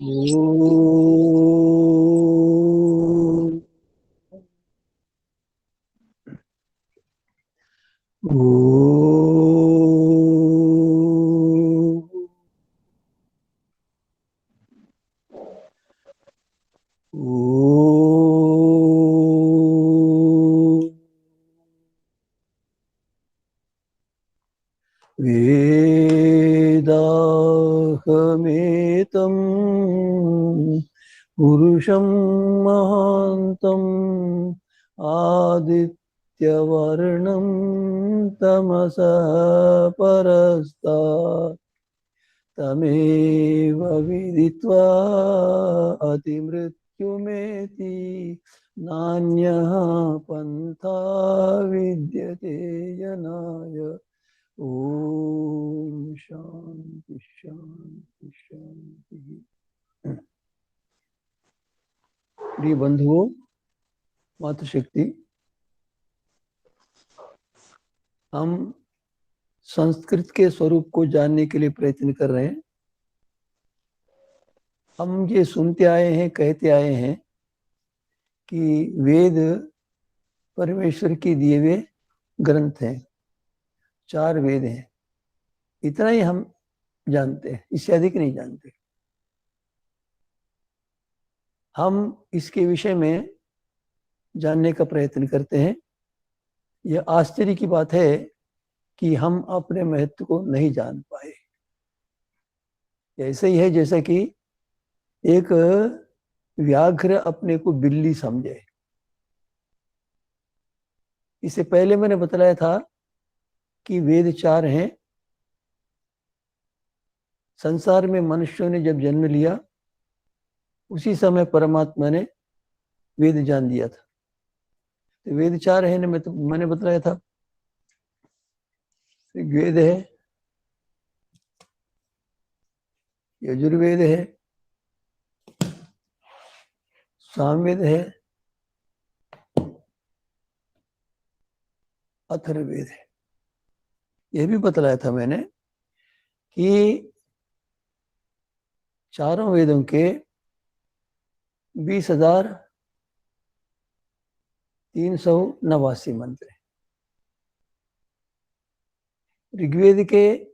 ओम ओम ओम वेदाहमेतं पुरुषं महान्तं आदित्यवर्णं तमसः परस्तात् तमेव विदित्वा अतिमृत्युमेति नान्यः पन्था विद्यते जनाय। ओम शांति शांति शांति। प्रिय बंधुओं, मातृशक्ति, हम संस्कृत के स्वरूप को जानने के लिए प्रयत्न कर रहे हैं। हम ये सुनते आए हैं, कहते आए हैं कि वेद परमेश्वर के दिए हुए ग्रंथ हैं, 4 वेद हैं। इतना ही हम जानते हैं, इससे अधिक नहीं जानते। हम इसके विषय में जानने का प्रयत्न करते हैं। यह आश्चर्य की बात है कि हम अपने महत्व को नहीं जान पाए। ऐसे ही है जैसा कि एक व्याघ्र अपने को बिल्ली समझे। इससे पहले मैंने बतलाया था कि वेद 4 हैं। संसार में मनुष्यों ने जब जन्म लिया, उसी समय परमात्मा ने वेद जान दिया था। तो वेद 4 है ना, मैंने बतलाया था। ऋग्वेद है, यजुर्वेद है, सामवेद है, अथर्ववेद है। यह भी बतलाया था मैंने कि चारों वेदों के 20,389 मंत्र हैं। ऋग्वेद के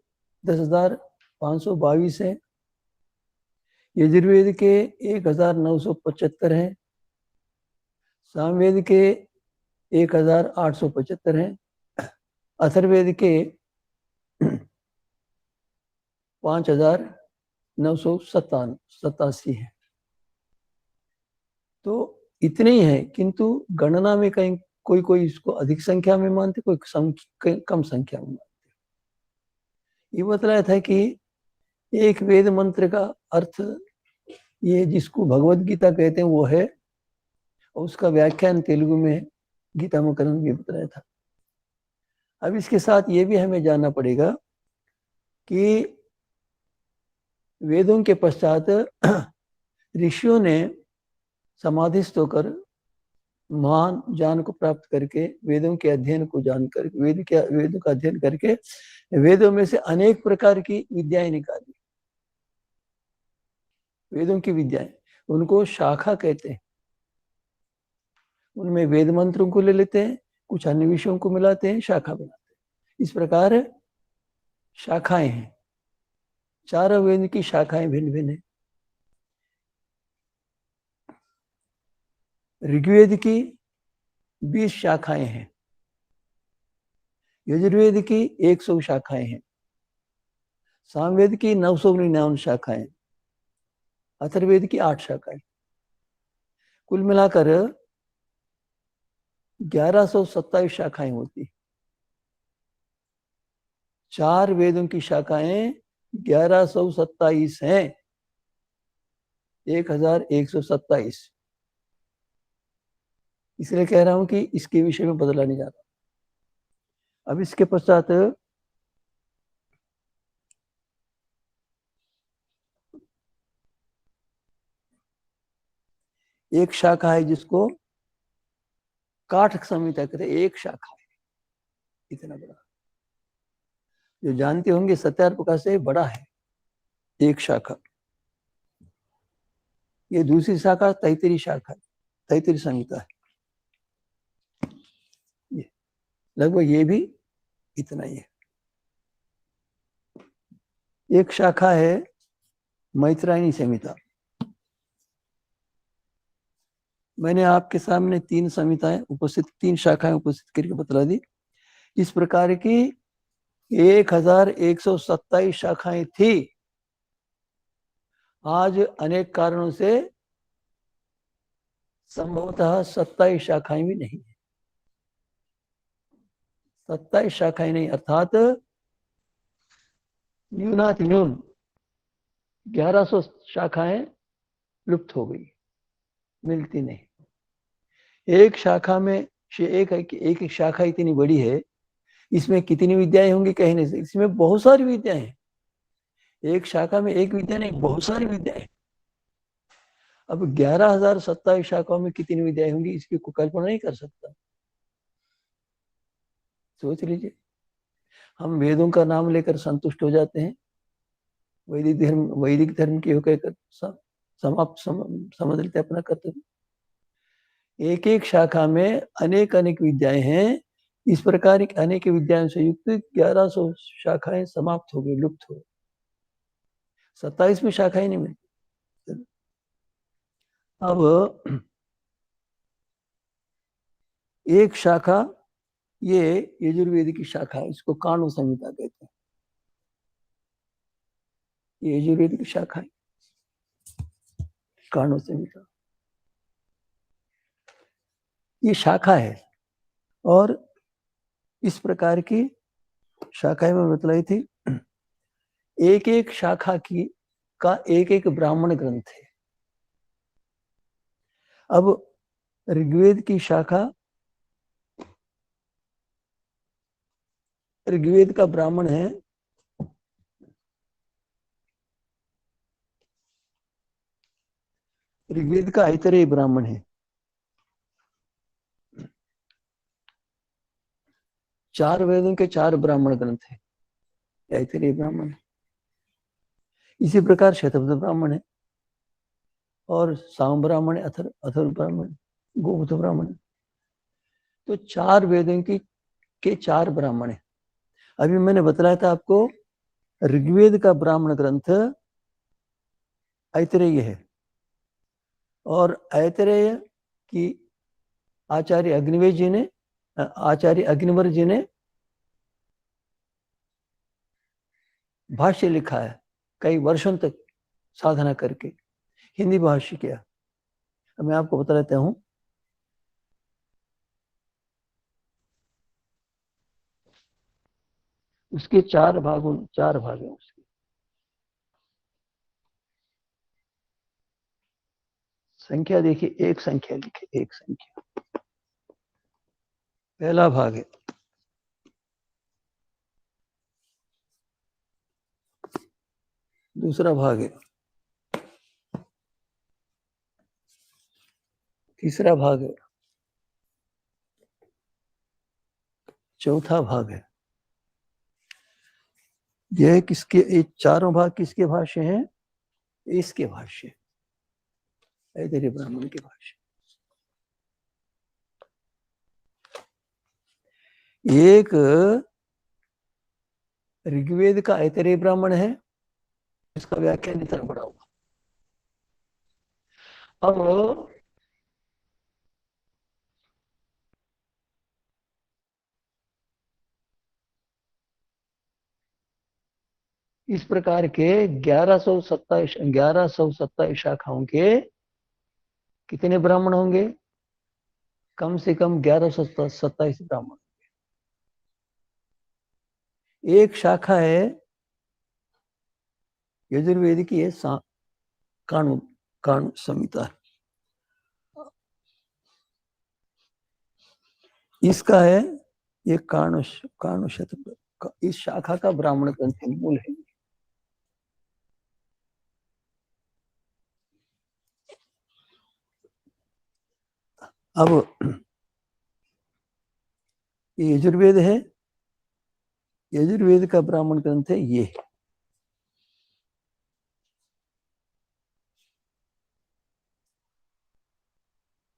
10,522 हैं, यजुर्वेद के 1,975 हैं, सामवेद के 1,875 हैं, अथर्ववेद के 5,987 है। तो इतने ही है, किंतु गणना में कहीं कोई कोई इसको अधिक संख्या में मानते, कोई कम संख्या में मानते। ये बतलाया था कि एक वेद मंत्र का अर्थ, ये जिसको भगवत गीता कहते हैं वो है, और उसका व्याख्यान तेलुगु में गीता मकरंद भी बतलाया था। अब इसके साथ ये भी हमें जानना पड़ेगा कि वेदों के पश्चात ऋषियों ने समाधिस्थ होकर महान ज्ञान को प्राप्त करके, वेदों के अध्ययन को जानकर, वेदों का अध्ययन करके वेदों में से अनेक प्रकार की विद्याएं निकाली। वेदों की विद्याएं, उनको शाखा कहते हैं। उनमें वेद मंत्रों को ले लेते हैं, कुछ अन्य विषयों को मिलाते हैं, शाखा बनाते हैं। इस प्रकार शाखाएं हैं। चारों वेद की शाखाएं भिन्न भिन्न है। ऋग्वेद की 20 शाखाएं हैं, यजुर्वेद की 100 शाखाएं हैं, सामवेद की 999 शाखाएं, अथर्ववेद की 8 शाखाएं। कुल मिलाकर 1127 शाखाएं होती। 4 वेदों की शाखाएं 1127 हैं, 1127। इसलिए कह रहा हूं कि इसके विषय में बदला नहीं जाता। अब इसके पश्चात एक शाखा है जिसको काठ संहिता कहते हैं। एक शाखा है, इतना बड़ा, जो जानते होंगे सत्यार प्रकाश से बड़ा है एक शाखा। ये दूसरी शाखा तैतरी शाखा, तैतरी संहिता है। ये लगभग ये भी इतना ही है। एक शाखा है मैत्रायणी संहिता। मैंने आपके सामने 3 संहिताएं उपस्थित, 3 शाखाएं उपस्थित करके बतला दी। इस प्रकार की 1127 शाखाएं थी। आज अनेक कारणों से संभवतः 27 शाखाएं भी नहीं है। 27 शाखाएं नहीं, अर्थात न्यूनाति न्यून 1100 शाखाएं लुप्त हो गई, मिलती नहीं। एक शाखा में एक शाखा इतनी बड़ी है, इसमें कितनी विद्याएं होंगी कहने से, इसमें बहुत सारी विद्याएं हैं। एक शाखा में एक विद्या नहीं, बहुत सारी विद्याएं। अब 11,027 शाखाओं में कितनी विद्याएं होंगी, इसकी कोई कल्पना नहीं कर सकता। सोच लीजिए। हम वेदों का नाम लेकर संतुष्ट हो जाते हैं, वैदिक धर्म की होकर समाप्त समझ लेते अपना कर्तव्य। एक एक शाखा में अनेक अनेक विद्याएं हैं। इस प्रकार की अनेक विद्याओं से युक्त 1100 शाखाएं समाप्त हो गई, लुप्त हो गई। 27 शाखाएं नहीं मिलती। अब एक शाखा ये यजुर्वेद की शाखा है, इसको काणु संहिता कहते हैं। ये यजुर्वेद की शाखा है, काणु संहिता। ये शाखा है, और इस प्रकार की शाखाएं में बतलाई थी। एक एक शाखा की का एक एक ब्राह्मण ग्रंथ है। अब ऋग्वेद की शाखा, ऋग्वेद का ब्राह्मण है ऋग्वेद का ऐतरेय ब्राह्मण है। 4 वेदों के 4 ब्राह्मण ग्रंथ है, ऐतरेय ब्राह्मण है। इसी प्रकार शतपथ ब्राह्मण है, और साम ब्राह्मण है, अथर्व ब्राह्मण, गोमुख ब्राह्मण है। तो 4 वेदों के 4 ब्राह्मण है। अभी मैंने बताया था आपको, ऋग्वेद का ब्राह्मण ग्रंथ ऐतरेय है, और ऐतरेय की आचार्य अग्निवर जी ने भाष्य लिखा है, कई वर्षों तक साधना करके हिंदी भाष्य किया। मैं आपको बता देता हूं। उसके 4 भाग हैं उसके। संख्या देखिए, एक संख्या लिखे, एक संख्या। पहला भाग है, दूसरा भाग है, तीसरा भाग है, चौथा भाग है। यह किसके, ये चारों भाग किसके भाष्य हैं? इसके भाष्य, ऐतरेय ब्राह्मण के भाष्य। एक ऋग्वेद का ऐतरेय ब्राह्मण है, इसका व्याख्यान इतना बड़ा हुआ। अब इस प्रकार के 1127 शाखाओं के कितने ब्राह्मण होंगे? कम से कम 1127 ब्राह्मण। एक शाखा है यजुर्वेद की, है काणु संहिता। इसका है ये काणु शतक, इस शाखा का ब्राह्मण ग्रंथ मूल है। अब ये यजुर्वेद है, यजुर्वेद का ब्राह्मण ग्रंथ है ये।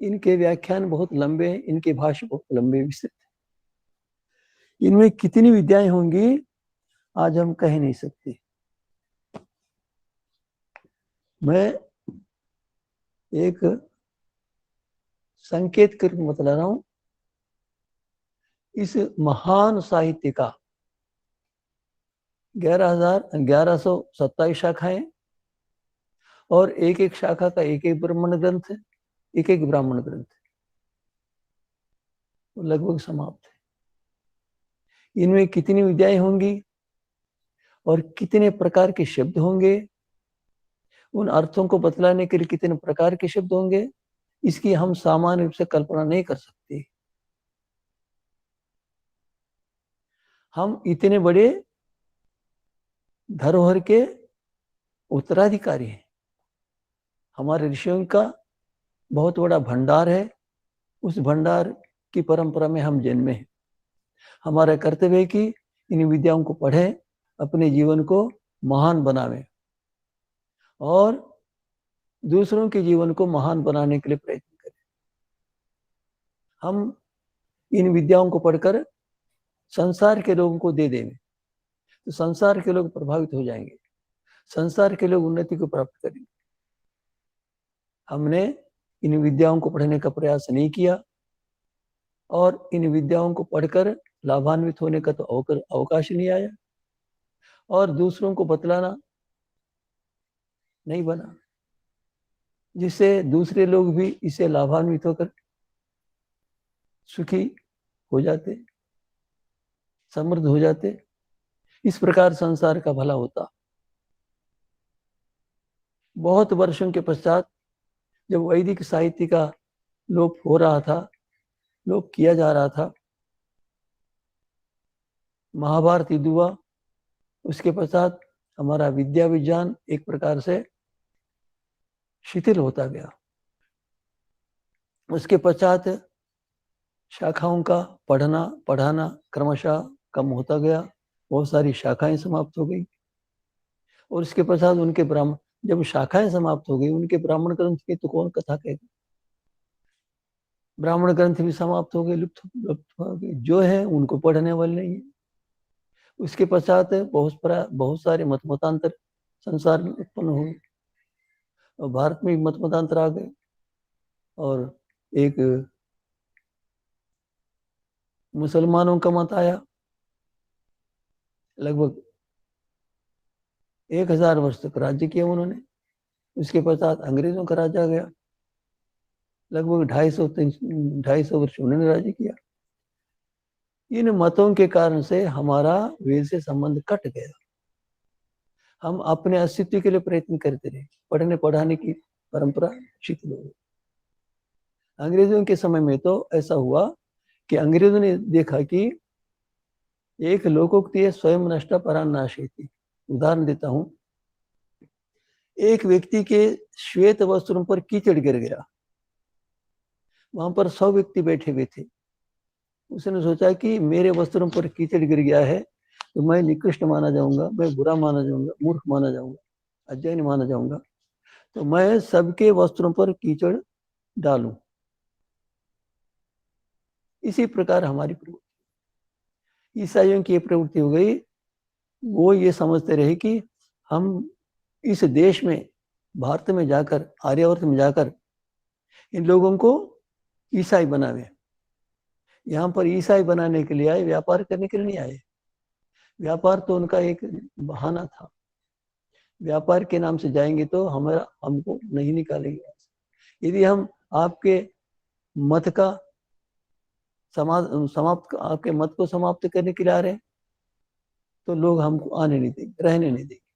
इनके व्याख्यान बहुत लंबे हैं, इनके भाष्य बहुत लंबे विस्तृत हैं। इनमें कितनी विद्याएं होंगी आज हम कह नहीं सकते। मैं एक संकेत करके बतला रहा हूं। इस महान साहित्य का 1127 शाखाएं और एक एक शाखा का एक एक ब्राह्मण ग्रंथ, एक एक ब्राह्मण ग्रंथ लगभग समाप्त है। इनमें कितनी विद्याएं होंगी और कितने प्रकार के शब्द होंगे, उन अर्थों को बतलाने के लिए कितने प्रकार के शब्द होंगे, इसकी हम सामान्य रूप से कल्पना नहीं कर सकते। हम इतने बड़े धरोहर के उत्तराधिकारी हैं। हमारे ऋषियों का बहुत बड़ा भंडार है, उस भंडार की परंपरा में हम जन्मे हैं। हमारा कर्तव्य है कि इन विद्याओं को पढ़ें, अपने जीवन को महान बनावें और दूसरों के जीवन को महान बनाने के लिए प्रयत्न करें। हम इन विद्याओं को पढ़कर संसार के लोगों को दे देंगे तो संसार के लोग प्रभावित हो जाएंगे, संसार के लोग उन्नति को प्राप्त करेंगे। हमने इन विद्याओं को पढ़ने का प्रयास नहीं किया और इन विद्याओं को पढ़कर लाभान्वित होने का तो अवकाश नहीं आया और दूसरों को बतलाना नहीं बना, जिससे दूसरे लोग भी इससे लाभान्वित होकर सुखी हो जाते, समृद्ध हो जाते। इस प्रकार संसार का भला होता। बहुत वर्षों के पश्चात जब वैदिक साहित्य का लोप हो रहा था, लोप किया जा रहा था, महाभारत युद्ध हुआ, उसके पश्चात हमारा विद्या विज्ञान एक प्रकार से शिथिल होता गया। उसके पश्चात शाखाओं का पढ़ना पढ़ाना क्रमशः कम होता गया, बहुत सारी शाखाएं समाप्त हो गई और उसके पश्चात उनके ब्राह्मण, जब शाखाएं समाप्त हो गई, उनके ब्राह्मण ग्रंथ की तो कौन कथा कहेगा। ब्राह्मण ग्रंथ भी समाप्त हो गए, लुप्त हो गए, जो है उनको पढ़ने वाले नहीं है। उसके पश्चात बहुत सारे मतमतांतर संसार में उत्पन्न हुए और भारत में मतमतांतर आ गए और एक मुसलमानों का मत आया। लगभग 1000 वर्ष तक राज्य किया उन्होंने। उसके पश्चात अंग्रेजों का राज्य आ गया, लगभग 250 वर्ष उन्होंने राज्य किया। इन मतों के कारण से हमारा वेद से संबंध कट गया। हम अपने अस्तित्व के लिए प्रयत्न करते रहे, पढ़ने पढ़ाने की परंपरा शिथिल हो गई। अंग्रेजों के समय में तो ऐसा हुआ कि अंग्रेजों ने देखा कि एक लोकोक्ति है, स्वयं नष्टा परान नाशयति। उदाहरण देता हूं, एक व्यक्ति के श्वेत वस्त्रों पर कीचड़ गिर गया, वहां पर 100 व्यक्ति बैठे हुए थे। उसने सोचा कि मेरे वस्त्रों पर कीचड़ गिर गया है तो मैं निकृष्ट माना जाऊंगा, मैं बुरा माना जाऊंगा, मूर्ख माना जाऊंगा, अज्ञानी माना जाऊंगा, तो मैं सबके वस्त्रों पर कीचड़ डालूं। इसी प्रकार हमारी प्रवृत्ति, ईसाइयों की प्रवृत्ति हो गई। वो ये समझते रहे कि हम इस देश में, भारत में जाकर, आर्यावर्त में जाकर इन लोगों को ईसाई बनावे। यहाँ पर ईसाई बनाने के लिए आए, व्यापार करने के लिए नहीं आए। व्यापार तो उनका एक बहाना था। व्यापार के नाम से जाएंगे तो हमको नहीं निकालेंगे। यदि हम आपके मत का आपके मत को समाप्त करने के लिए आ रहे हैं तो लोग हमको आने नहीं देंगे, रहने नहीं देंगे।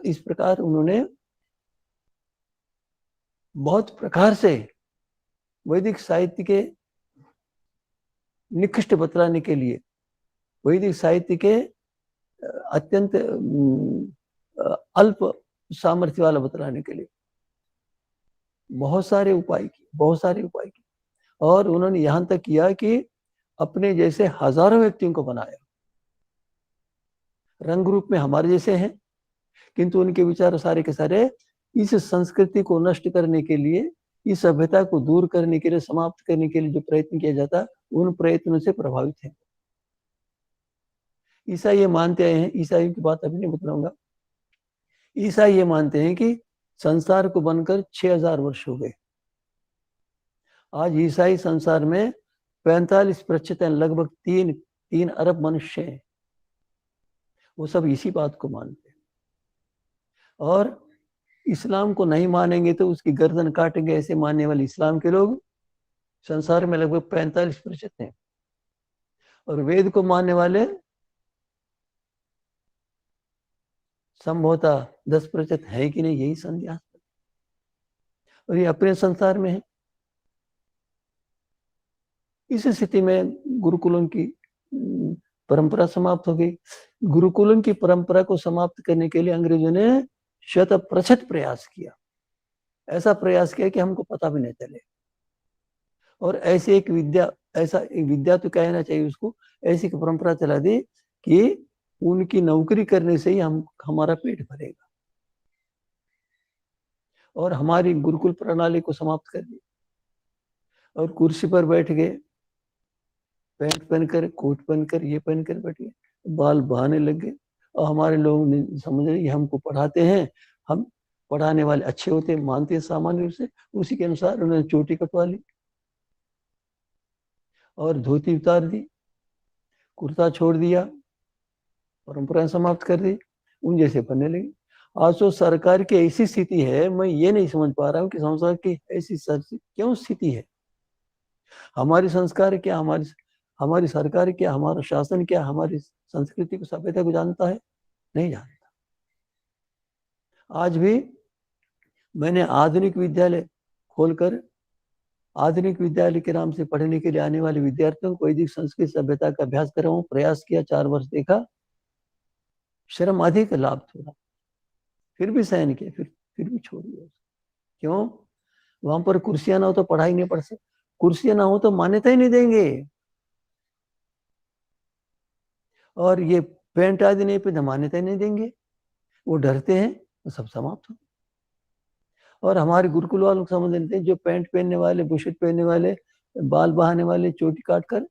इस प्रकार उन्होंने बहुत प्रकार से वैदिक साहित्य के निकृष्ट बतलाने के लिए, वैदिक साहित्य के अत्यंत अल्प सामर्थ्य वाला बतलाने के लिए बहुत सारे उपाय किए और उन्होंने यहां तक किया कि अपने जैसे हजारों व्यक्तियों को बनाया। रंग रूप में हमारे जैसे हैं, किंतु उनके विचार सारे के सारे इस संस्कृति को नष्ट करने के लिए इस सभ्यता को दूर करने के लिए, समाप्त करने के लिए जो प्रयत्न किया जाता, उन प्रयत्नों से प्रभावित है। ईसाई ये मानते आए हैं, ईसाई की बात अभी नहीं बताऊंगा, ईसाई ये मानते हैं कि संसार को बनकर 6000 वर्ष हो गए। आज ईसाई संसार में 45% लगभग 3 अरब मनुष्य हैं, वो सब इसी बात को मानते हैं। और इस्लाम को नहीं मानेंगे तो उसकी गर्दन काटेंगे, ऐसे मानने वाले इस्लाम के लोग संसार में लगभग 45% हैं। और वेद को मानने वाले संभवतः 10% है कि नहीं, यही संदेहास्पद। और ये अपने संसार में है। इस स्थिति में गुरुकुलों की परंपरा समाप्त हो गई। गुरुकुलों की परंपरा को समाप्त करने के लिए अंग्रेजों ने 100% प्रयास किया। ऐसा प्रयास किया कि हमको पता भी नहीं चले। और ऐसी एक विद्या, ऐसा एक विद्या तो कहना चाहिए उसको, ऐसी एक परंपरा चला दी कि उनकी नौकरी करने से ही हमारा पेट भरेगा। और हमारी गुरुकुल प्रणाली को समाप्त कर दी। और कुर्सी पर बैठ गए, पैंट पहनकर, कोट पहनकर, ये पहनकर बैठ गए, बाल बहाने लग गए। और हमारे लोग समझ रहे ये हमको पढ़ाते हैं, हम पढ़ाने वाले अच्छे होते हैं, मानते हैं सामान्य रूप से। उसी के अनुसार उन्होंने चोटी कटवा ली और धोती उतार दी, कुर्ता छोड़ दिया, परंपराएं समाप्त कर दी, उन जैसे बनने लगे। आज तो सरकार की ऐसी स्थिति है, मैं ये नहीं समझ पा रहा हूँ कि संसार की ऐसी क्यों स्थिति है। हमारी संस्कार क्या, हमारी सरकार क्या, हमारा शासन क्या, हमारी संस्कृति को, सभ्यता को जानता है? नहीं जानता। आज भी मैंने आधुनिक विद्यालय खोलकर आधुनिक विद्यालय के नाम से पढ़ने के लिए आने वाले विद्यार्थियों को वैदिक संस्कृत सभ्यता का अभ्यास कराऊं, प्रयास किया, 4 वर्ष देखा, श्रम अधिक लाभ थोड़ा, फिर भी सहन किया, फिर भी छोड़ दिया। क्यों? वहां पर कुर्सियां ना हो तो पढ़ाई नहीं पढ़ सकते, कुर्सियां ना हो तो मान्यता ही नहीं देंगे। और ये पेंट आदि नहीं पे मान्यता ही नहीं देंगे, वो डरते हैं, तो सब समाप्त हो। और हमारे गुरुकुल वालों को समझ लेते हैं, जो पैंट पहनने वाले, बुशर्ट पहनने वाले, बाल बहाने वाले, चोटी काट कर,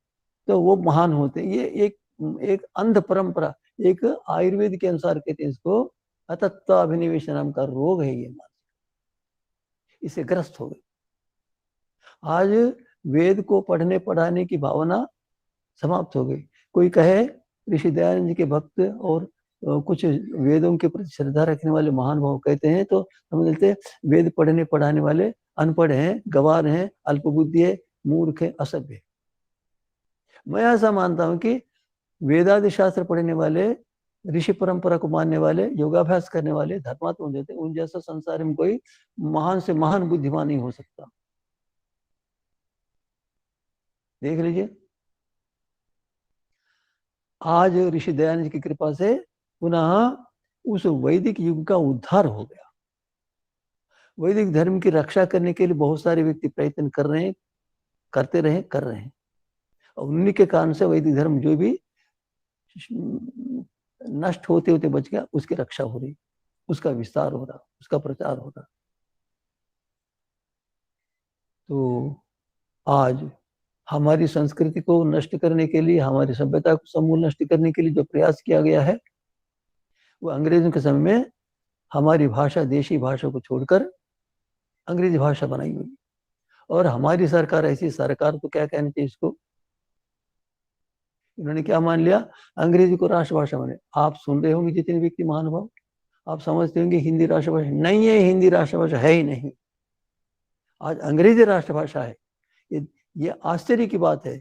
तो वो महान होते हैं। ये एक अंध परंपरा, एक आयुर्वेद के अनुसार कहते हैं इसको अतत्व अभिनिवेश नाम का रोग है ये, इसे ग्रस्त हो गए। आज वेद को पढ़ने पढ़ाने की भावना समाप्त हो गई। कोई कहे ऋषि दयानंद जी के भक्त और कुछ वेदों के प्रति श्रद्धा रखने वाले महान भाव कहते हैं तो समझ लेते हैं वेद पढ़ने पढ़ाने वाले अनपढ़ हैं, गवार हैं, अल्पबुद्धि है, मूर्ख है, असभ्य है। मैं ऐसा मानता हूं कि वेदादि शास्त्र पढ़ने वाले, ऋषि परंपरा को मानने वाले, योगाभ्यास करने वाले धर्मात्मा देते, उन जैसा संसार में कोई महान से महान बुद्धिमान नहीं हो सकता। देख लीजिए, आज ऋषि दयानंद की कृपा से पुनः उस वैदिक युग का उद्धार हो गया। वैदिक धर्म की रक्षा करने के लिए बहुत सारे व्यक्ति प्रयत्न कर रहे हैं, करते रहे, कर रहे हैं। और उन्हीं के कारण से वैदिक धर्म जो भी नष्ट होते होते बच गया, उसकी रक्षा हो रही, उसका विस्तार हो रहा, उसका प्रचार हो रहा। तो आज हमारी संस्कृति को नष्ट करने के लिए, हमारी सभ्यता को समूल नष्ट करने के लिए जो प्रयास किया गया है, वो अंग्रेजों के समय में हमारी भाषा, देशी भाषा को छोड़कर अंग्रेजी भाषा बनाई हुई। और हमारी सरकार, ऐसी सरकार तो क्या कहना चाहिए इसको, इन्होंने क्या मान लिया, अंग्रेजी को राष्ट्रभाषा माने। आप सुन रहे होंगे जितने व्यक्ति महानुभाव, आप समझते होंगे हिंदी राष्ट्रभाषा नहीं है, हिंदी राष्ट्रभाषा है ही नहीं, आज अंग्रेजी राष्ट्रभाषा है। ये आश्चर्य की बात है।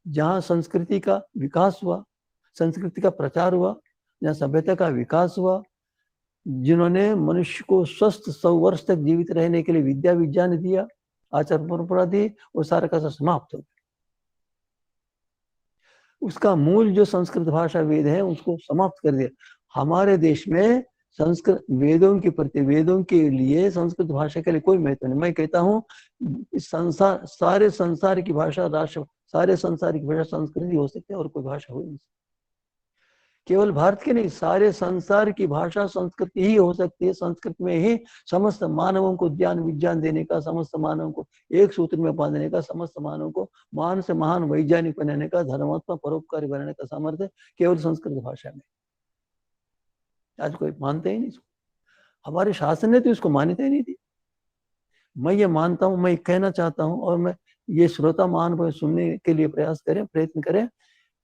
जहां संस्कृति का विकास हुआ, संस्कृति का प्रचार हुआ, जहां सभ्यता का विकास हुआ, जिन्होंने मनुष्य को स्वस्थ 100 वर्ष तक जीवित रहने के लिए विद्या विज्ञान दिया, आचार परंपरा दी, वो सारा का समाप्त हो गया। उसका मूल जो संस्कृत भाषा वेद है उसको समाप्त कर दिया। हमारे देश में संस्कृत वेदों के प्रति, वेदों के लिए संस्कृत भाषा के लिए कोई महत्व नहीं। मैं कहता हूँ संसार, सारे संसार की भाषा राष्ट्र, सारे संसार की भाषा संस्कृत हो सकती है और कोई भाषा हो नहीं सकती। केवल भारत की नहीं, सारे संसार की भाषा संस्कृत ही हो सकती है। संस्कृत में ही समस्त मानवों को ज्ञान विज्ञान देने का, समस्त मानवों को एक सूत्र में बांधने का, समस्त मानवों को महान से महान वैज्ञानिक बनाने का, धर्मात्मा परोपकारी बनाने का सामर्थ्य केवल संस्कृत भाषा में। आज कोई मानते ही नहीं इसको। हमारे शासन ने तो इसको मान्यता ही नहीं दी। मैं ये मानता हूं, मैं कहना चाहता हूं, और मैं ये श्रोता महान सुनने के लिए प्रयास करें, प्रयत्न करें,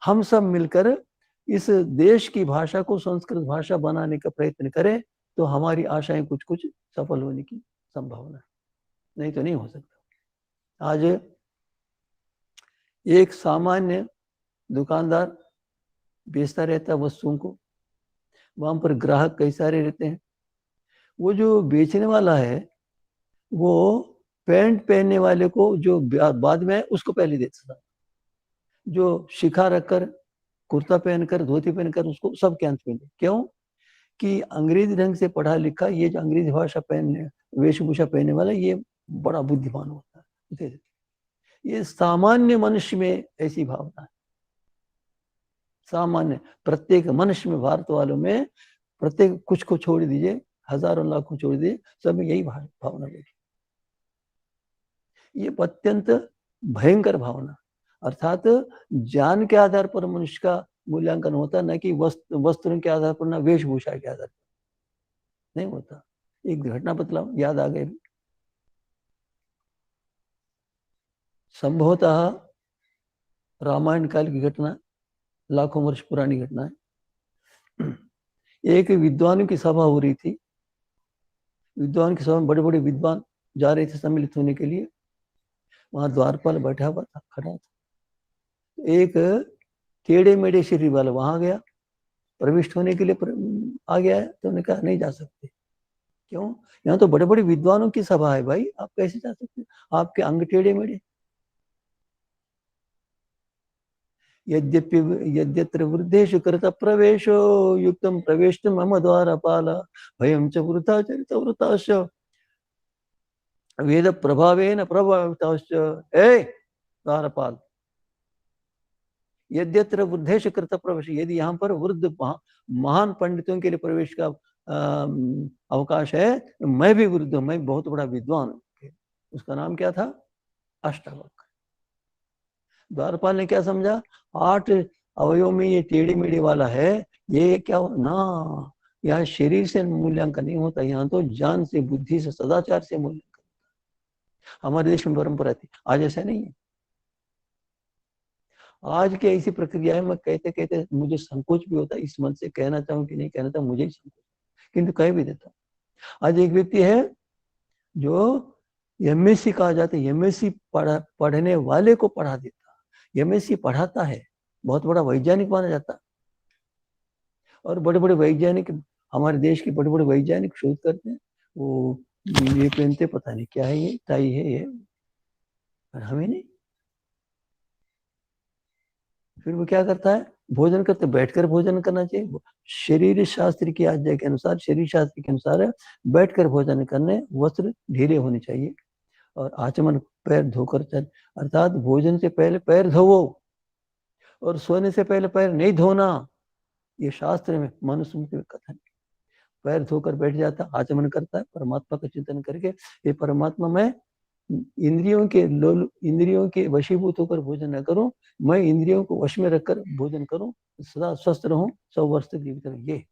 हम सब मिलकर इस देश की भाषा को संस्कृत भाषा बनाने का प्रयत्न करें, तो हमारी आशाएं कुछ कुछ सफल होने की संभावना है, नहीं तो नहीं हो सकता। आज एक सामान्य दुकानदार बेचता रहता वस्तुओं को, वहां पर ग्राहक कई सारे रहते हैं। वो जो बेचने वाला है वो पैंट पहनने वाले को जो बाद में है उसको पहले देता था, जो शिखा रखकर कुर्ता पहनकर धोती पहनकर उसको सब के अंत में दे। क्यों? कि अंग्रेजी ढंग से पढ़ा लिखा ये जो अंग्रेजी भाषा पहनने वेशभूषा पहनने वाला ये बड़ा बुद्धिमान होता है। ये सामान्य मनुष्य में ऐसी भावना है, सामान्य प्रत्येक मनुष्य में, भारत वालों में प्रत्येक, कुछ को छोड़ दीजिए, हजारों लाखों छोड़ दीजिए, सब में यही भावना देखी। ये अत्यंत भयंकर भावना, अर्थात ज्ञान के आधार पर मनुष्य का मूल्यांकन होता, न कि वस्त्रों के आधार पर, न वेशभूषा के आधार पर नहीं होता। एक घटना बतलाओ, याद आ गई। संभवतः रामायण काल की घटना, लाखों वर्ष पुरानी घटना है। एक विद्वानों की सभा हो रही थी। विद्वान की सभा में बड़े बड़े विद्वान जा रहे थे सम्मिलित होने के लिए। वहां द्वारपाल बैठा हुआ था, खड़ा था। एक टेढ़े मेढ़े शरीर वाला वहां गया, प्रविष्ट होने के लिए आ गया है, तो उन्होंने कहा नहीं जा सकते। क्यों? यहाँ तो बड़े बड़े विद्वानों की सभा है भाई, आप कैसे जा सकते? आपके अंग टेढ़े मेढ़े। यद्यपि यद्यत्र वृद्धेषु कृत प्रवेशो युक्तम प्रवेश मम द्वारपाल भयं च वृथा चरित वृताश्च वेद प्रभावेन प्रभाविताश्च। द्वारपाल, यद्यत्र वृद्धेषु कृत प्रवेश, यदि यहाँ पर वृद्ध महान पंडितों के लिए प्रवेश का अवकाश है, मैं भी वृद्ध हूं, मैं बहुत बड़ा विद्वान हूं। उसका नाम क्या था? अष्टावक्र। द्वारपाल ने क्या समझा? 8 अवयव में ये टेढ़ी मेढ़ी वाला है, ये क्या ना, यहाँ शरीर से मूल्यांकन नहीं होता, यहाँ तो ज्ञान से, बुद्धि से, सदाचार से मूल्यांकन। हमारे देश में परंपरा थी, आज ऐसा नहीं है। आज की ऐसी प्रक्रिया है, मैं कहते कहते मुझे संकोच भी होता है, इस मन से कहना चाहूँ कि नहीं कहना चाहूँ, मुझे ही संकोच, किंतु कह भी देता। आज एक व्यक्ति है जो एमएससी कहा जाता है, एमएससी पढ़ने वाले को पढ़ा देता, एमएससी पढ़ाता है, बहुत बड़ा वैज्ञानिक माना जाता। और बड़े बड़े वैज्ञानिक, हमारे देश के बड़े बड़े वैज्ञानिक शोध करते हैं, वो ये पहनते, पता नहीं क्या है, ये टाई है ये, पर हमें नहीं। फिर वो क्या करता है? भोजन करते, बैठकर भोजन करना चाहिए। शरीर शास्त्र की आज्ञा के अनुसार, शरीर शास्त्र के अनुसार बैठकर भोजन करने, वस्त्र ढीले होने चाहिए, और आचमन पैर धोकर चल, अर्थात भोजन से पहले पैर धोवो, और सोने से पहले पैर नहीं धोना। ये शास्त्र में मनुस्मृति में कथन। पैर धोकर बैठ जाता, आचमन करता है, परमात्मा का चिंतन करके, ये परमात्मा, मैं इंद्रियों के वशीभूत होकर भोजन न करूं, मैं इंद्रियों को वश में रखकर भोजन करूं, सदा स्वस्थ रहूं, 100 वर्ष तक जीवित रहूं। ये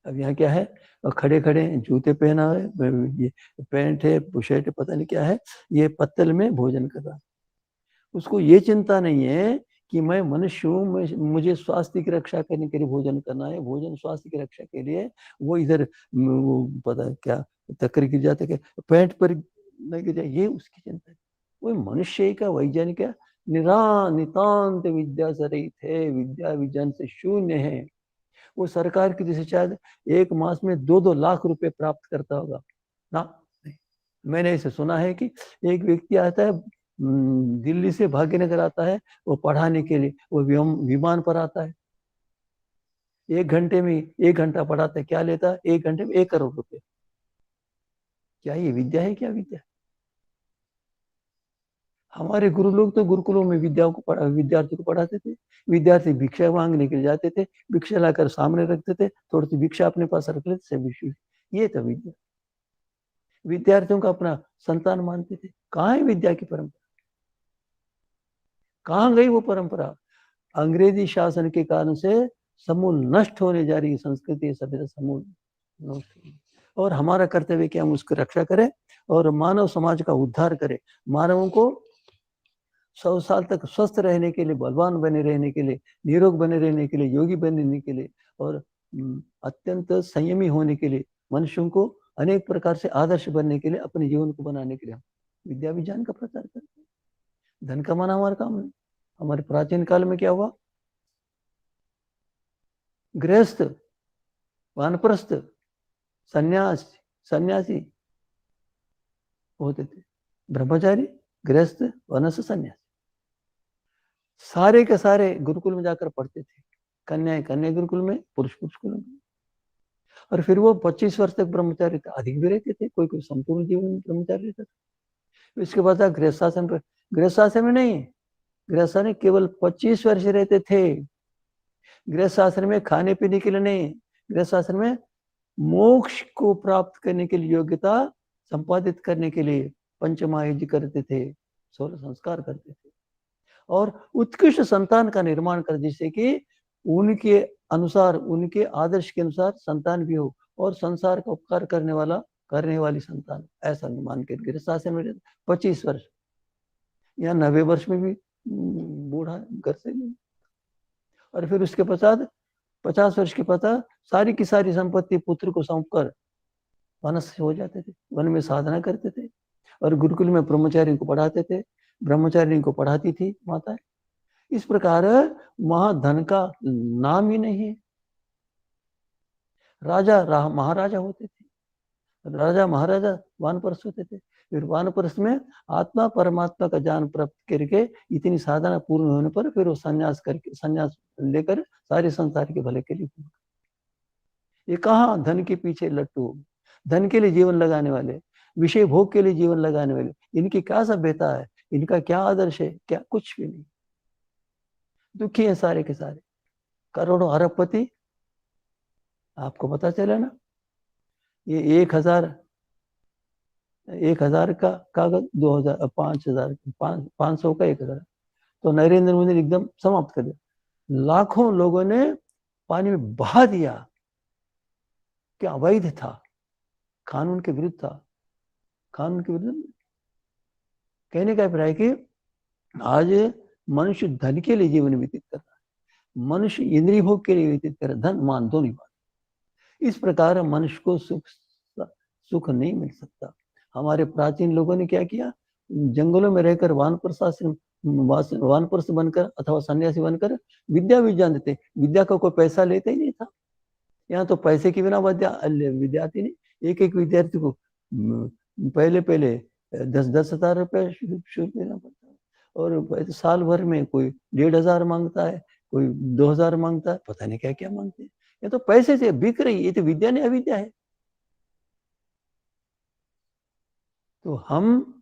अब यहाँ क्या है? खड़े खड़े जूते पहना है, ये पैंट है, बुशर्ट है, पता नहीं क्या है, ये पत्तल में भोजन कर रहा। उसको ये चिंता नहीं है कि मैं मनुष्य हूँ, मुझे स्वास्थ्य की रक्षा करने के लिए भोजन करना है, भोजन स्वास्थ्य की रक्षा के लिए। वो इधर वो पता क्या टक्कर गिर जाते, पैंट पर नहीं गिर जाए, ये उसकी चिंता है। वो मनुष्य का वैज्ञानिक नितांत विद्या से रहित है, विद्या विज्ञान से शून्य है। वो सरकार की जैसे शायद एक मास में 2-2 लाख रुपए प्राप्त करता होगा ना। मैंने ऐसे सुना है कि एक व्यक्ति आता है, दिल्ली से भाग्यनगर आता है, वो पढ़ाने के लिए, वो विमान पर आता है, 1 घंटे में 1 घंटा पढ़ाता है। क्या लेता है? 1 घंटे में 1 करोड़ रुपए। क्या ये विद्या है? क्या विद्या है? हमारे गुरु लोग तो गुरुकुलों में विद्यार्थी को पढ़ाते थे। विद्यार्थी भिक्षा मांगने के लिए जाते थे, भिक्षा लाकर सामने रखते थे, थोड़ी सी भिक्षा अपने पास रख लेते थे। ये था विद्या। विद्यार्थियों का अपना संतान मानते थे। कहाँ है विद्या की परंपरा? कहाँ गई वो परंपरा? अंग्रेजी शासन के कारण से समूल नष्ट होने जा रही संस्कृति सभ्यता समूल नष्ट। और हमारा कर्तव्य कि हम उसकी रक्षा करें और मानव समाज का उद्धार करें। मानवों को 100 साल तक स्वस्थ रहने के लिए, बलवान बने रहने के लिए, निरोग बने रहने के लिए, योगी बनने के लिए और अत्यंत संयमी होने के लिए, मनुष्यों को अनेक प्रकार से आदर्श बनने के लिए, अपने जीवन को बनाने के लिए हम विद्या विज्ञान का प्रचार करते हैं। धन कमाना हमारा काम नहीं। हमारे प्राचीन काल में क्या हुआ? गृहस्थ, वानप्रस्थ, सन्यासी होते थे। ब्रह्मचारी, गृहस्थ, वनस्थ, सन्यासी सारे के सारे गुरुकुल में जाकर पढ़ते थे। कन्याएं कन्या गुरुकुल में, पुरुष गुरुकुल में। और फिर वो 25 वर्ष तक ब्रह्मचारी था। अधिक भी रहते थे, कोई कोई संपूर्ण जीवन में ब्रह्मचारी रहता था। इसके बाद गृहस्थ शासन पर, गृहस्थ शासन में नहीं, गृहस्थ शासन केवल 25 वर्ष रहते थे। गृहस्थ शासन में खाने पीने के लिए नहीं, गृहस्थ शासन में मोक्ष को प्राप्त करने के लिए, योग्यता संपादित करने के लिए पंचमहायज्ञ करते थे, 16 संस्कार करते थे और उत्कृष्ट संतान का निर्माण कर, जिससे कि उनके अनुसार, उनके आदर्श के अनुसार संतान भी हो और संसार का उपकार करने वाली संतान, ऐसा मान के गृहस्थ शासन में 25 वर्ष या 90 वर्ष में भी बूढ़ा घर से नहीं। और फिर उसके पश्चात 50 वर्ष के पश्चात सारी की सारी संपत्ति पुत्र को सौंपकर वनस्थ हो जाते थे, वन में साधना करते थे। और गुरुकुल में ब्रह्मचारी को पढ़ाते थे, ब्रह्मचारी को पढ़ाती थी माताएं। इस प्रकार वहां धन का नाम ही नहीं है। राजा महाराजा होते थे, राजा महाराजा वानप्रस्थ होते थे। फिर वानप्रस्थ में आत्मा परमात्मा का ज्ञान प्राप्त करके इतनी साधना पूर्ण होने पर फिर वो संन्यास लेकर सारे संसार के भले के लिए। ये कहाँ धन के पीछे लट्टू, धन के लिए जीवन लगाने वाले, विषय भोग के लिए जीवन लगाने वाले, इनकी क्या सभ्यता है, इनका क्या आदर्श है? क्या कुछ भी नहीं। दुखी है सारे के सारे। करोड़ों अरबपति, आपको पता चला ना, ये 1000 का कागज 2000, 5000, 500 का 1000, तो नरेंद्र मोदी ने एकदम समाप्त कर दिया। लाखों लोगों ने पानी में बहा दिया। क्या अवैध था, कानून के विरुद्ध था, कानून के विरुद्ध। कहने का अभिप्राय कि आज मनुष्य धन के लिए जीवन व्यतीत कर रहा है, मनुष्य इंद्रिय भोग के लिए व्यतीत कर रहा है, धन मान दो नहीं मान। इस प्रकार मनुष्य को सुख नहीं मिल सकता। हमारे प्राचीन लोगों ने क्या किया? जंगलों में रहकर वानप्रस्थ बनकर अथवा सन्यासी बनकर विद्या विज्ञान देते। विद्या का कोई पैसा लेते ही नहीं था। यहाँ तो पैसे के बिना विद्यार्थी नहीं, एक एक विद्यार्थी को पहले 10,000 रुपये शुल्क देना पड़ता है। और साल भर में कोई 1,500 मांगता है, कोई 2,000 मांगता है, पता नहीं क्या क्या मांगते हैं। ये तो पैसे से बिक रही है, ये तो विद्या नहीं अविद्या है। तो हम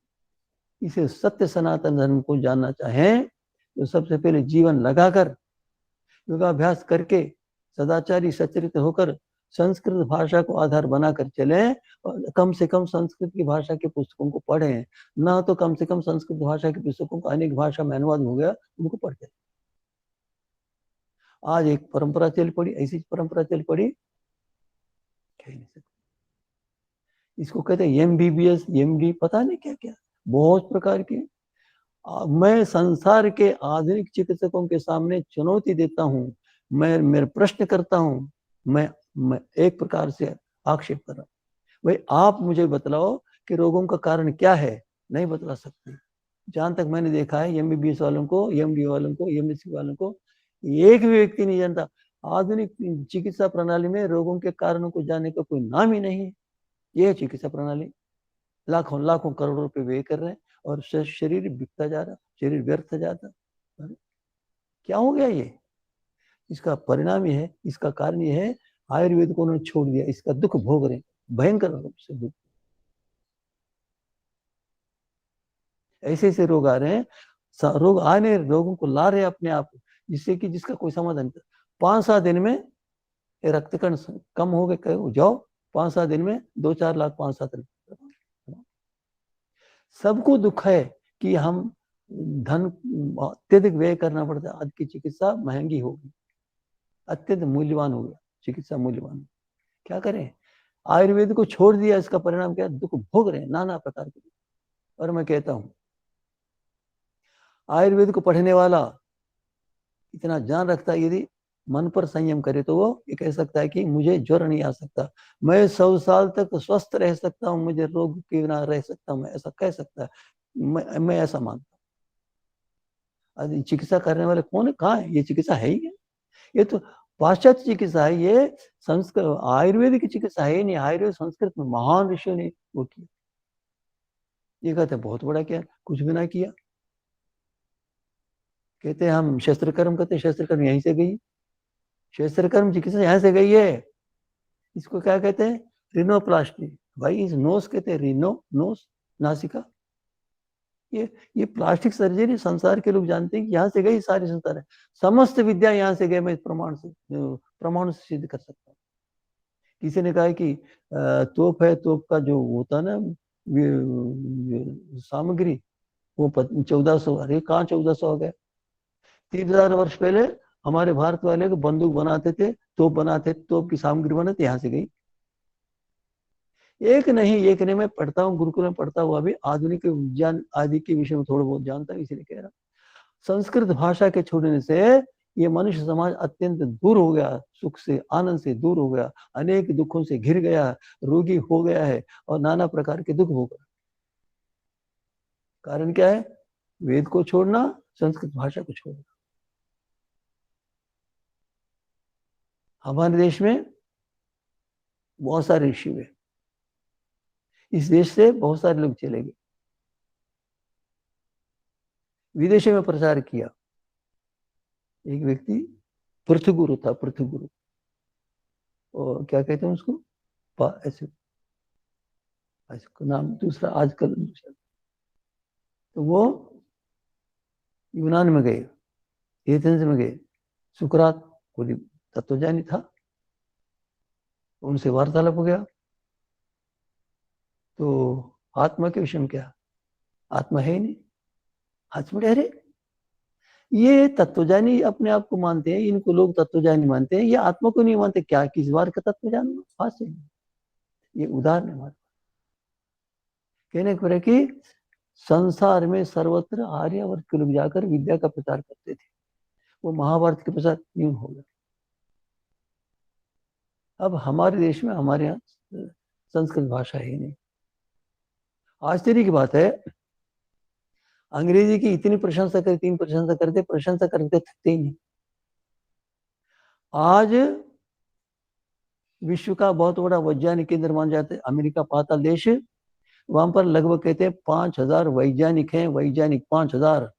इसे सत्य सनातन धर्म को जानना चाहें तो सबसे पहले जीवन लगाकर, योगाभ्यास करके, सदाचारी सचरित होकर संस्कृत भाषा को आधार बनाकर चलें और कम से कम संस्कृत की भाषा के पुस्तकों को पढ़ें, ना तो कम से कम संस्कृत भाषा के पुस्तकों को अनेक भाषा में अनुवाद हो गया, उनको पढ़ते। आज एक परंपरा चल पड़ी, ऐसी परंपरा चल पड़ी, कह नहीं सकते। इसको कहते हैं MBBS, MD, पता नहीं क्या क्या, बहुत प्रकार के। मैं संसार के आधुनिक चिकित्सकों के सामने चुनौती देता हूं, मैं मेरे प्रश्न करता हूं, मैं एक प्रकार से आक्षेप कर रहा हूं। भाई आप मुझे बतलाओ कि रोगों का कारण क्या है? नहीं बतला सकते। जहां तक मैंने देखा है MBBS वालों को, MD वालों को, MSc वालों को एक भी व्यक्ति नहीं जानता। आधुनिक चिकित्सा प्रणाली में रोगों के कारणों को जानने का कोई नाम ही नहीं है। यह चिकित्सा प्रणाली लाखों लाखों करोड़ों रुपए व्यय कर रहे हैं और शरीर बिकता जा रहा, शरीर व्यर्थ जाता। क्या हो गया ये? इसका परिणाम ये है, इसका कारण ये है, आयुर्वेद को उन्होंने छोड़ दिया, इसका दुख भोग रहे, भयंकर रूप से दुख। ऐसे ऐसे रोग आ रहे हैं, रोग आ नहीं, रोगों को ला रहे हैं अपने आप, जिससे कि जिसका कोई समाधान नहीं। 5-7 दिन में रक्त कण कम हो गए, जाओ 5-7 दिन में 2-4 लाख 5-7 सबको दुख है कि हम धन अत्यधिक व्यय करना पड़ता है। आज की चिकित्सा महंगी होगी, अत्यंत मूल्यवान हो गया, चिकित्सा मूल्यवान। क्या करें, आयुर्वेद को छोड़ दिया, इसका परिणाम क्या, दुख भोग रहे हैं नाना प्रकार के। और मैं कहता हूं आयुर्वेद को पढ़ने वाला इतना जान रखता है, यदि मन पर संयम करे तो वो ये कह सकता है कि मुझे ज्वर नहीं आ सकता, मैं 100 साल तक स्वस्थ रह सकता हूं, मुझे रोग के बिना रह सकता हूं, मैं ऐसा कह सकता है। मैं ऐसा मानता हूं। चिकित्सा करने वाले कौन है, कहाँ है, ये चिकित्सा है ही है, ये तो पाश्चात्य चिकित्सा है, ये संस्कृत आयुर्वेद की चिकित्सा है ही नहीं। आयुर्वेद संस्कृत में महान ऋषियों ने वो किया। ये कहते हैं बहुत बड़ा क्या, कुछ भी ना किया। कहते हैं हम शस्त्र कर्म करते, शस्त्र कर्म यहीं से गई, शस्त्र कर्म चिकित्सा यहां से गई है। इसको क्या कहते हैं, रिनोप्लास्टी। भाई इस नोस कहते हैं, रिनो नोस नासिका। ये प्लास्टिक सर्जरी संसार के लोग जानते हैं कि यहाँ से गई सारी संसार है, समस्त विद्या यहाँ से गए, मैं प्रमाण से सिद्ध कर सकता हूँ। किसी ने कहा कि तोप है, तोप का जो होता है ना सामग्री, वो 1400, अरे कहाँ 1400 हो गया, 3000 वर्ष पहले हमारे भारत वाले को बंदूक बनाते थे, तोप बनाते, तोप की सामग्री बनाते, यहाँ से गई। एक नहीं मैं पढ़ता हूँ, गुरुकुल में पढ़ता हुआ भी आधुनिक विज्ञान आदि के विषय में थोड़ा बहुत जानता हूँ, इसलिए कह रहा हूँ। संस्कृत भाषा के छोड़ने से ये मनुष्य समाज अत्यंत दूर हो गया, सुख से आनंद से दूर हो गया, अनेक दुखों से घिर गया, रोगी हो गया है और नाना प्रकार के दुख हो गए। कारण क्या है, वेद को छोड़ना, संस्कृत भाषा को छोड़ना। हमारे देश में बहुत सारे ऋषि हुए, इस देश से बहुत सारे लोग चले गए, विदेशों में प्रचार किया। एक व्यक्ति पृथ्वीगुरु था, पृथ्वीगुरु, और क्या कहते हैं उसको, ऐसे नाम दूसरा आजकल दूसरा। तो वो यूनान में गए, एथेंस में गए, सुकरात कोई तत्वज्ञानी था, उनसे वार्तालाप हो गया। तो आत्मा के विषय में क्या, आत्मा है ही नहीं। आत्मा अरे ये तत्वज्ञानी अपने आप को मानते हैं, इनको लोग तत्वज्ञानी मानते हैं, ये आत्मा को नहीं मानते, क्या किस बार का तत्व जानना, हासिल। ये उदाहरण है हमारे। कहने को कि संसार में सर्वत्र आर्यावर्त के लोग जाकर विद्या का प्रचार करते थे, वो महाभारत के प्रचार यूं हो गया। अब हमारे देश में, हमारे यहाँ संस्कृत भाषा ही नहीं। आश्चर्य की बात है, अंग्रेजी की इतनी प्रशंसा करते, प्रशंसा करते थकते ही नहीं। आज विश्व का बहुत बड़ा वैज्ञानिक केंद्र मान जाते अमेरिका, पाताल देश, वहां पर लगभग कहते हैं 5000 वैज्ञानिक हैं, वैज्ञानिक 5000।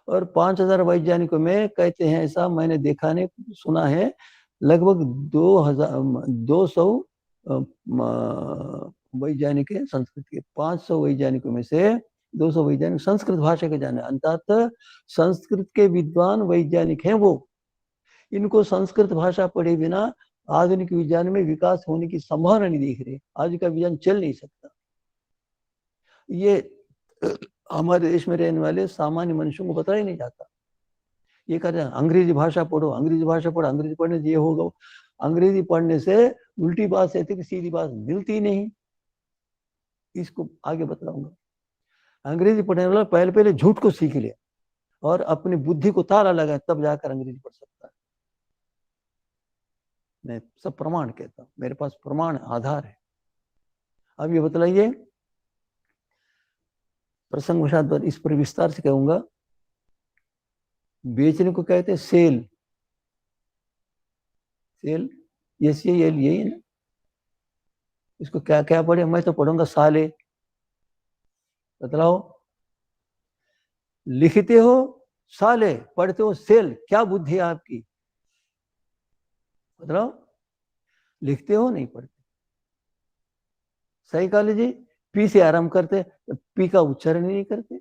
और 5000 वैज्ञानिकों में कहते हैं, ऐसा मैंने देखा नहीं सुना है, लगभग 200 वैज्ञानिक है संस्कृत के। 500 वैज्ञानिकों में से 200 वैज्ञानिक संस्कृत भाषा के जाने, अर्थात संस्कृत के विद्वान वैज्ञानिक हैं वो। इनको संस्कृत भाषा पढ़े बिना आधुनिक विज्ञान में विकास होने की संभावना नहीं दिख रही, आज का विज्ञान चल नहीं सकता। ये हमारे देश में रहने वाले सामान्य मनुष्यों को पता ही नहीं जाता। ये कहते हैं अंग्रेजी भाषा पढ़ो, अंग्रेजी भाषा पढ़ो, अंग्रेजी पढ़ने से ये होगा। अंग्रेजी पढ़ने से उल्टी बात से थी कि सीधी बात मिलती नहीं। इसको आगे बतलाऊंगा। अंग्रेजी पढ़ने वाला पहले पहले झूठ को सीख ले और अपनी बुद्धि को ताला लगाए, तब जाकर अंग्रेजी पढ़ सकता है। मैं सब प्रमाण कहता हूं, मेरे पास प्रमाण आधार है। अब ये बतलाइए, प्रसंग इस पर विस्तार से कहूंगा। बेचने को कहते हैं सेल, सेल यही है ना। इसको क्या क्या पढ़े, मैं तो पढ़ूंगा साले। बतलाओ, लिखते हो साले, पढ़ते हो सेल, क्या बुद्धि है आपकी, बतलाओ। लिखते हो नहीं पढ़ते। साइकोलॉजी पी से आरंभ करते, पी का उच्चारण ही नहीं करते।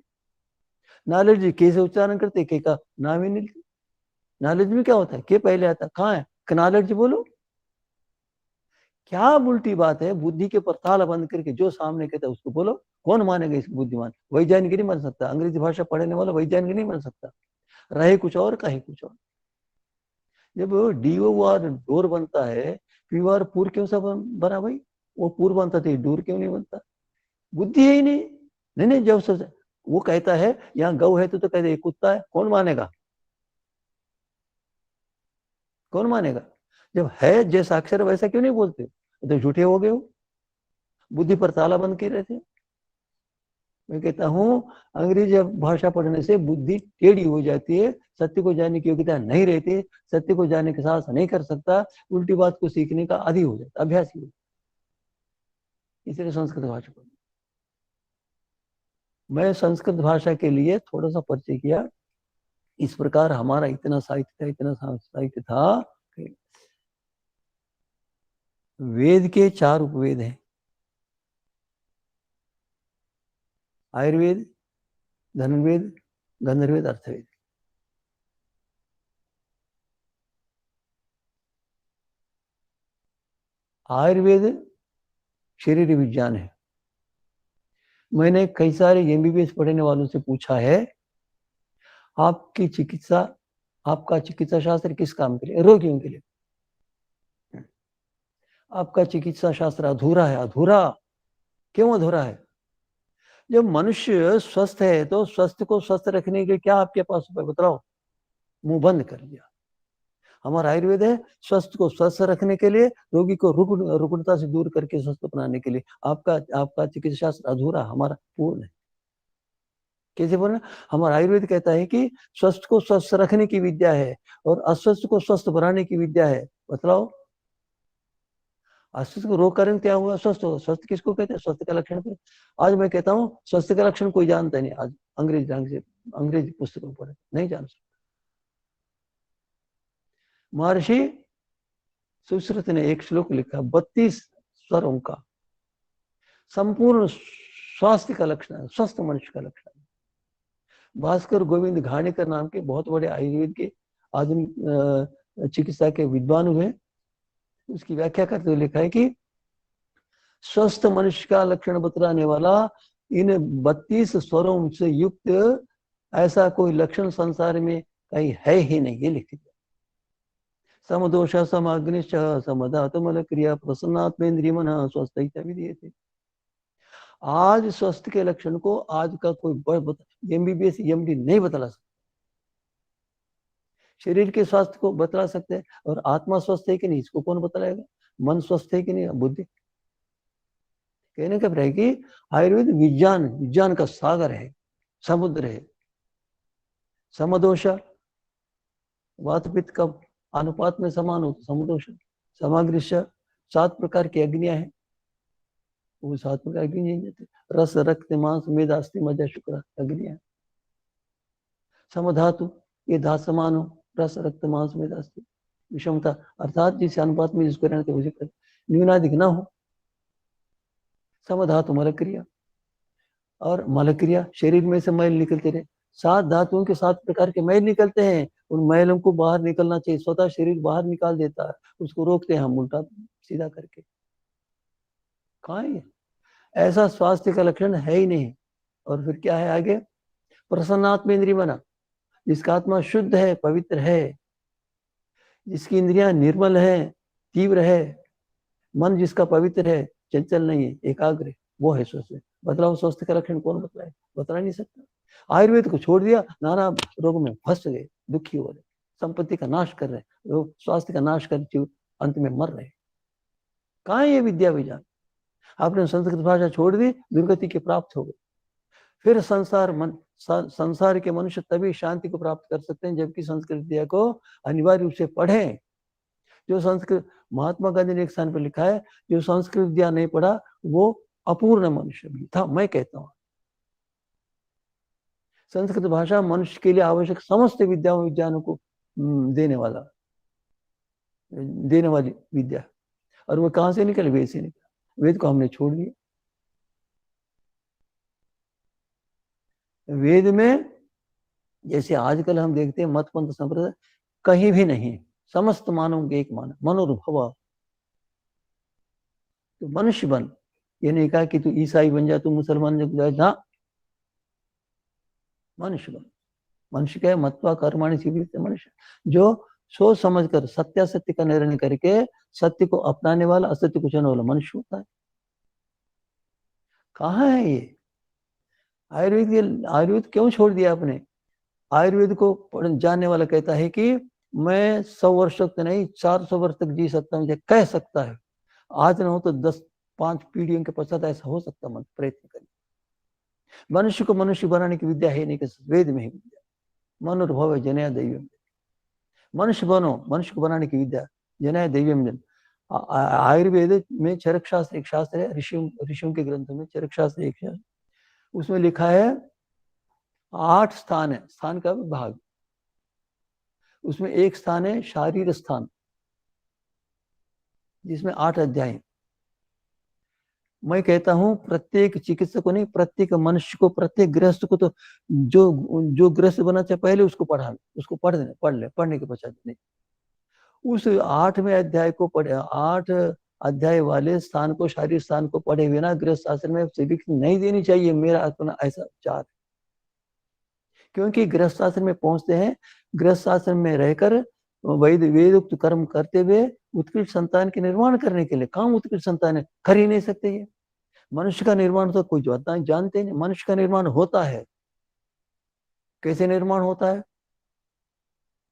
नॉलेज के से उच्चारण करते, के का नाम ही नहीं। नॉलेज में क्या होता है, के पहले आता, कहाँ है नॉलेज, बोलो क्या उल्टी बात है। बुद्धि के ऊपर ताला बंद करके जो सामने कहता है उसको बोलो। कौन मानेगा इसको बुद्धिमान? वैज्ञानिक नहीं मान सकता, अंग्रेजी भाषा पढ़ने वाला वैज्ञानिक नहीं मान सकता। रहे कुछ और, कहे कुछ और। जब डीओ आर डोर बनता है, पी आर पूर क्यों सा बना भाई? वो पूर बनता था, डोर क्यों नहीं बनता? बुद्धि है ही नहीं। नहीं नहीं, जब सोच वो कहता है यहाँ गौ है तो कहते कुत्ता है, कौन मानेगा? कौन मानेगा? जब है जैसा अक्षर वैसा क्यों नहीं बोलते? तो झूठे हो गए हो, बुद्धि पर ताला बंद कर रहे थे। मैं कहता हूँ अंग्रेजी भाषा पढ़ने से बुद्धि टेढ़ी हो जाती है, सत्य को जानने की योग्यता नहीं रहती, सत्य को जानने का साहस नहीं कर सकता, उल्टी बात को सीखने का आदी हो जाता, अभ्यासी हो। इसलिए संस्कृत भाषा पढ़, मैं संस्कृत भाषा के लिए थोड़ा सा परिचय किया। इस प्रकार हमारा इतना साहित्य था, इतना साहित्य था कि वेद के 4 उपवेद हैं। आयुर्वेद, धनुर्वेद, गंधर्वेद, अर्थवेद। आयुर्वेद शरीर विज्ञान है। मैंने कई सारे एमबीबीएस पढ़ने वालों से पूछा है, आपकी चिकित्सा, आपका चिकित्सा शास्त्र किस काम के लिए? रोगियों के लिए। आपका चिकित्सा शास्त्र अधूरा है। अधूरा क्यों अधूरा है? जब मनुष्य स्वस्थ है तो स्वस्थ को स्वस्थ रखने के लिए क्या आपके पास उपाय बताओ? मुंह बंद कर दिया। हमारा आयुर्वेद है स्वस्थ को स्वस्थ रखने के लिए, रोगी को रुग्णता से दूर करके स्वस्थ बनाने के लिए। आपका आपका चिकित्सा शास्त्र अधूरा, हमारा पूर्ण है। कैसे बोलना? हमारा आयुर्वेद कहता है कि स्वस्थ को स्वस्थ रखने की विद्या है और अस्वस्थ को स्वस्थ बनाने की विद्या है। बताओ, अस्वस्थ को रोग कारण क्या हुआ? स्वस्थ हो। स्वस्थ किसको कहते हैं? स्वस्थ का लक्षण पे। आज मैं कहता हूँ स्वस्थ का लक्षण कोई जानता नहीं। आज अंग्रेज ढंग से अंग्रेजी पुस्तकों पढ़े नहीं जान सकता। महर्षि सुश्रुत ने एक श्लोक लिखा, 32 स्वरों का संपूर्ण स्वास्थ्य का लक्षण है, स्वस्थ मनुष्य का लक्षण है। भास्कर गोविंद घाणेकर नाम के बहुत बड़े आयुर्वेद के आधुनिक चिकित्सा के विद्वान हुए। उसकी व्याख्या करते हुए लिखा है कि स्वस्थ मनुष्य का लक्षण बतलाने वाला इन 32 स्वरों से युक्त ऐसा कोई लक्षण संसार में कहीं है ही नहीं। ये लिख दिया। समदोष समाग्निश्च समधातुमल क्रिया प्रसन्नात्मेन्द्रिय मन स्वस्थ थे। आज स्वस्थ के लक्षण को आज का कोई एमबीबीएस एमडी नहीं बतला सकता। शरीर के स्वास्थ्य को बतला सकते हैं, और आत्मा स्वस्थ है कि नहीं इसको कौन बतलाएगा? मन स्वस्थ है कि नहीं, बुद्धि। कहने का है कि आयुर्वेद विज्ञान, विज्ञान का सागर है, समुद्र है। समदोष, वात पित्त का अनुपात में समान हो तो समदोष। समाग्रिश, 7 प्रकार की अग्नियां हैं, वो 7 प्रकार की नहीं देते। रस, रक्त, मांस, मेद, अस्थि, मज्जा, शुक्र अग्नियां। समधातु, ये धातु समान हो, रस, रक्त, मांस, मेद, अस्थि। विषमता अर्थात जिस अनुपात में जिसको रहना चाहिए उसे कर, न्यूनाधिक ना हो। समधातु मल क्रिया, और मल क्रिया शरीर में से मैल निकलते रहे। 7 धातुओं के 7 प्रकार के मैल निकलते हैं, उन मैलों को बाहर निकलना चाहिए, स्वतः शरीर बाहर निकाल देता है, उसको रोकते हैं हम उल्टा सीधा करके। कहाँ है? ऐसा स्वास्थ्य का लक्षण है ही नहीं। और फिर क्या है आगे? प्रसन्नात्म इंद्रिय बना, जिसका आत्मा शुद्ध है, पवित्र है, जिसकी इंद्रियां निर्मल है, तीव्र है, मन जिसका पवित्र है, चंचल नहीं है, एकाग्र है, वो है स्वस्थ। बतलाओ स्वस्थ का लक्षण कौन बतलाए? बतला नहीं सकता। आयुर्वेद को छोड़ दिया, नाना रोग में फंस गए, दुखी हो रहे, संपत्ति का नाश कर रहे, लोग स्वास्थ्य का नाश कर अंत में मर रहे। कहाँ है ये विद्या विज्ञान? आपने संस्कृत भाषा छोड़ दी, दुर्गति के प्राप्त हो गए। फिर संसार के मनुष्य तभी शांति को प्राप्त कर सकते हैं जबकि संस्कृत विद्या को अनिवार्य रूप से पढ़ें। जो संस्कृत, महात्मा गांधी ने एक स्थान पर लिखा है, जो संस्कृत विद्या नहीं पढ़ा वो अपूर्ण मनुष्य भी था। मैं कहता हूं संस्कृत भाषा मनुष्य के लिए आवश्यक समस्त विद्याओं विज्ञानों को देने वाली विद्या। और वो कहां से निकले? वेद से निकला। वेद को हमने छोड़ दिया। वेद में जैसे आजकल हम देखते हैं मत पंथ संप्रदाय, कहीं भी नहीं, समस्त मानव के एक मान, मनोर्भव। तो मनुष्य बन, ये नहीं कहा कि तू ईसाई बन जा, तू मुसलमान बन जा, मनुष्य बन। मनुष्य क्या है? मत्वा कर्माणि सिद्ध्यति मनुष्य, जो सोच समझ कर सत्यासत्य का निर्णय करके सत्य को अपनाने वाला, असत्य को चुनने वाला मनुष्य होता है। कहाँ है ये? आयुर्वेद क्यों छोड़ दिया आपने? आयुर्वेद को जानने वाला कहता है कि मैं 100 वर्ष तक नहीं, 400 वर्ष तक जी सकता हूँ, कह सकता है। आज ना हो तो 5 पीढ़ियों के पश्चात ऐसा हो सकता है। प्रयत्न करिए। मनुष्य को मनुष्य बनाने की विद्या है नहीं, कि वेद में ही विद्या। मनोर्भव जनया दैव्यम, मनुष्य बनो, मनुष्य को बनाने की विद्या जनया दैव्यम जन। आयुर्वेद में चरक शास्त्र एक शास्त्र है, ऋषियों के ग्रंथों में चरक शास्त्र एक शास्त्र, उसमें लिखा है 8 स्थान है, स्थान का विभाग। उसमें एक स्थान है शारीर स्थान, जिसमें 8 अध्याय। मैं कहता हूं प्रत्येक चिकित्सक को नहीं, प्रत्येक मनुष्य को, प्रत्येक गृहस्थ को तो जो गृहस्थ बनना चाहे पहले उसको पढ़ा, उसको पढ़ ले, पढ़ने के पश्चात नहीं, उस 8वें अध्याय को पढ़े, 8 अध्याय वाले स्थान को, शारीर स्थान को पढ़े बिना गृहस्थ आश्रम में स्वीकृति नहीं देनी चाहिए, मेरा अपना ऐसा विचार है। क्योंकि गृहस्थ आश्रम में पहुंचते हैं, गृहस्थ आश्रम में रहकर वेदोक्त कर्म करते हुए उत्कृष्ट संतान के निर्माण करने के लिए, काम उत्कृष्ट संतान है, कर ही नहीं सकते ये। मनुष्य का निर्माण तो कोई जानते नहीं, मनुष्य का निर्माण होता है। कैसे निर्माण होता है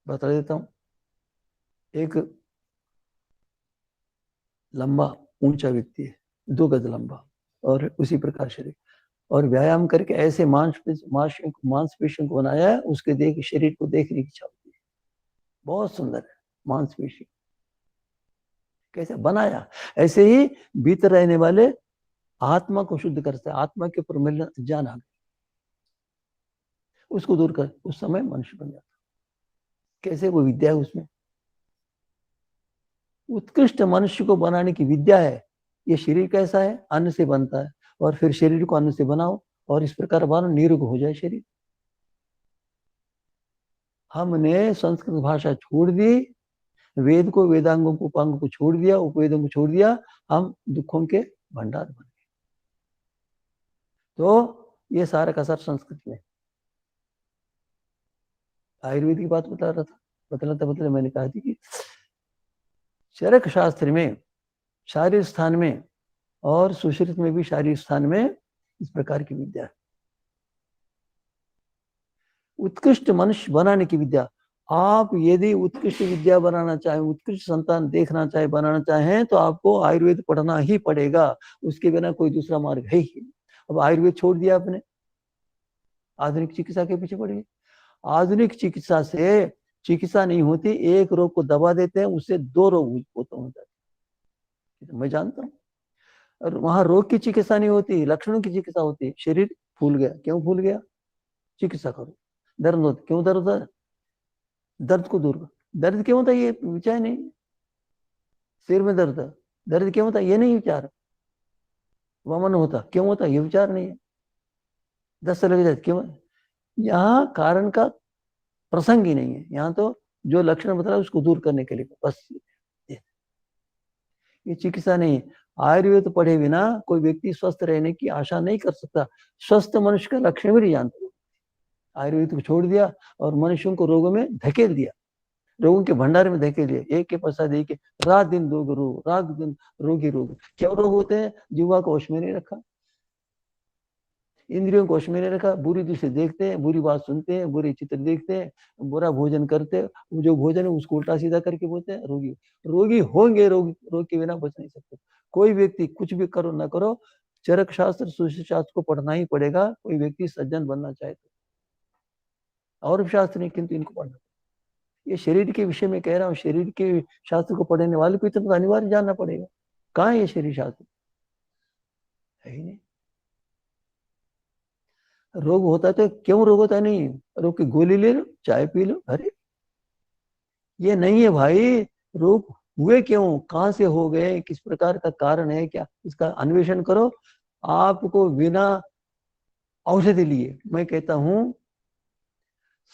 बता देता हूं। एक लंबा ऊंचा व्यक्ति है, 2 गज लंबा, और उसी प्रकार शरीर, और व्यायाम करके ऐसे मांसपेशियों को बनाया है, उसके शरीर को देखने की इच्छा होती है। बहुत सुंदर है मांसपेशी, कैसे बनाया। ऐसे ही भीतर रहने वाले आत्मा को शुद्ध करता है, आत्मा के ऊपर मिलना ज्ञान आ गया, उसको दूर कर, उस समय मनुष्य बन जाता। कैसे? वो विद्या है उसमें, उत्कृष्ट मनुष्य को बनाने की विद्या है। ये शरीर कैसा है? अन्न से बनता है, और फिर शरीर को अन्न से बनाओ, और इस प्रकार बनो, निरोग हो जाए शरीर। हमने संस्कृत भाषा छोड़ दी, वेद को, वेदांगों को, उपांगों को छोड़ दिया, उपवेदों को छोड़ दिया, हम दुखों के भंडार बन गए। तो ये सारा का सारा संस्कृत में। आयुर्वेद की बात बता रहा था, बतलाते मैंने कहा थी कि चरक शास्त्र में शारीर स्थान में, और सुश्रुत में भी शारीर स्थान में इस प्रकार की विद्या है। उत्कृष्ट मनुष्य बनाने की विद्या। आप यदि उत्कृष्ट विद्या बनाना चाहें, उत्कृष्ट संतान देखना चाहे, बनाना चाहें, तो आपको आयुर्वेद पढ़ना ही पड़ेगा, उसके बिना कोई दूसरा मार्ग है ही। अब आयुर्वेद छोड़ दिया आपने, आधुनिक चिकित्सा के पीछे पड़े। आधुनिक चिकित्सा से चिकित्सा नहीं होती, एक रोग को दबा देते हैं, उससे 2 रोग उत्पन्न हो जाते हैं, मैं जानता हूं। और वहां रोग की चिकित्सा नहीं होती, लक्षणों की चिकित्सा होती है। शरीर फूल गया, क्यों फूल गया? चिकित्सा करो। दर्द होता, क्यों दर्द होता? दर्द को दूर करो। दर्द क्यों होता है? ये विचार नहीं। सिर में दर्द, दर्द क्यों होता है? ये नहीं विचार। वमन होता, क्यों होता? ये विचार नहीं है। दस्त लग जाते, क्यों? यहाँ कारण का प्रसंग ही नहीं है, यहाँ तो जो लक्षण बता रहा है उसको दूर करने के लिए बस। ये चिकित्सा नहीं है। आयुर्वेद पढ़े बिना कोई व्यक्ति स्वस्थ रहने की आशा नहीं कर सकता। स्वस्थ मनुष्य का लक्षण भी नहीं जानता। आयुर्वेद को छोड़ दिया और मनुष्यों को रोगों में धकेल दिया, रोगों के भंडार में धकेल दिया, एक के पश्चात एक, रात दिन रोग, रात दिन रोगी रोग। क्या रोग होते हैं? जीवा को वश में नहीं रखा, इंद्रियों को वश में नहीं रखा, बुरी दृष्टि देखते हैं, बुरी बात सुनते हैं, बुरे चित्र देखते हैं, बुरा भोजन करते हैं, जो भोजन है उसको उल्टा सीधा करके बोलते हैं। रोगी रोगी होंगे, रोग के बिना बच नहीं सकते। कोई व्यक्ति कुछ भी करो ना करो, चरक शास्त्र, सुश्रुत शास्त्र को पढ़ना ही पड़ेगा, कोई व्यक्ति सज्जन बनना चाहे तो। और शास्त्र नहीं, किंतु इनको पढ़ना। ये शरीर के विषय में कह रहा हूँ, शरीर के शास्त्र को पढ़ने वाले को इतना अनिवार्य जानना पड़ेगा। कहाँ है ये शरीर शास्त्र? है ही नहीं। रोग होता है तो क्यों रोग होता है? नहीं, रोग की गोली ले लो, चाय पी लो, अरे ये नहीं है भाई। रोग हुए क्यों, कहां से हो गए, किस प्रकार का कारण है, क्या, इसका अन्वेषण करो। आपको बिना औषधि लिए। मैं कहता हूं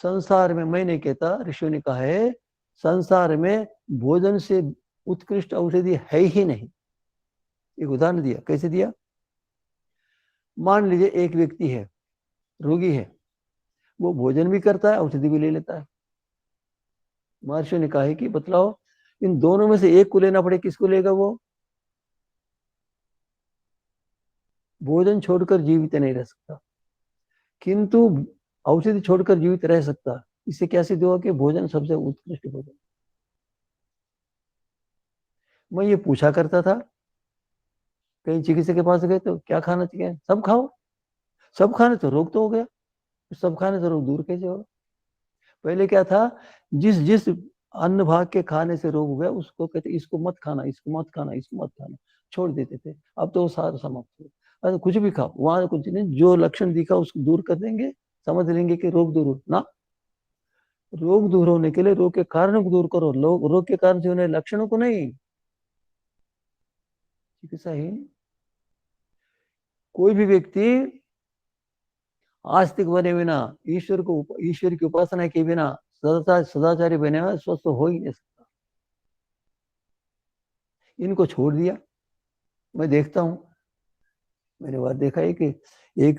संसार में, मैं नहीं कहता, ऋषियों ने कहा है, संसार में भोजन से उत्कृष्ट औषधि है ही नहीं। एक उदाहरण दिया, कैसे दिया? मान लीजिए एक व्यक्ति है, रोगी है, वो भोजन भी करता है, औषधि भी ले लेता है। महर्षियों ने कहा है कि बतलाओ, इन दोनों में से एक को लेना पड़े, किसको लेगा वो? भोजन छोड़कर जीवित नहीं रह सकता, किंतु औषधि छोड़कर जीवित रह सकता। इससे क्या सिद्ध हुआ कि भोजन सबसे उत्कृष्ट भोजन। मैं ये पूछा करता था, कहीं चिकित्सक के पास गए तो क्या खाना चाहिए? सब खाओ। सब खाने तो रोग तो हो गया, सब खाने से रोग दूर कैसे होगा? पहले क्या था, जिस जिस अन्न भाग के खाने से रोग हो गया उसको कहते इसको मत खाना, इसको मत खाना, इसको मत खाना, छोड़ देते थे। अब तो वो सारा समाप्त हो। अरे कुछ भी खाओ, वहां कुछ नहीं, जो लक्षण दिखा उसको दूर कर देंगे, समझ लेंगे कि रोग दूर हो ना। रोग दूर होने के लिए रोग के कारण को दूर करो, रोग के कारण से होने लक्षणों को नहीं। चिकित्सा ही, कोई भी व्यक्ति आस्तिक बने बिना, ईश्वर की उपासना के बिना, सदाचारी बने हुए स्वस्थ हो ही नहीं सकता। इनको छोड़ दिया। मैं देखता हूँ, मैंने बात देखा है कि एक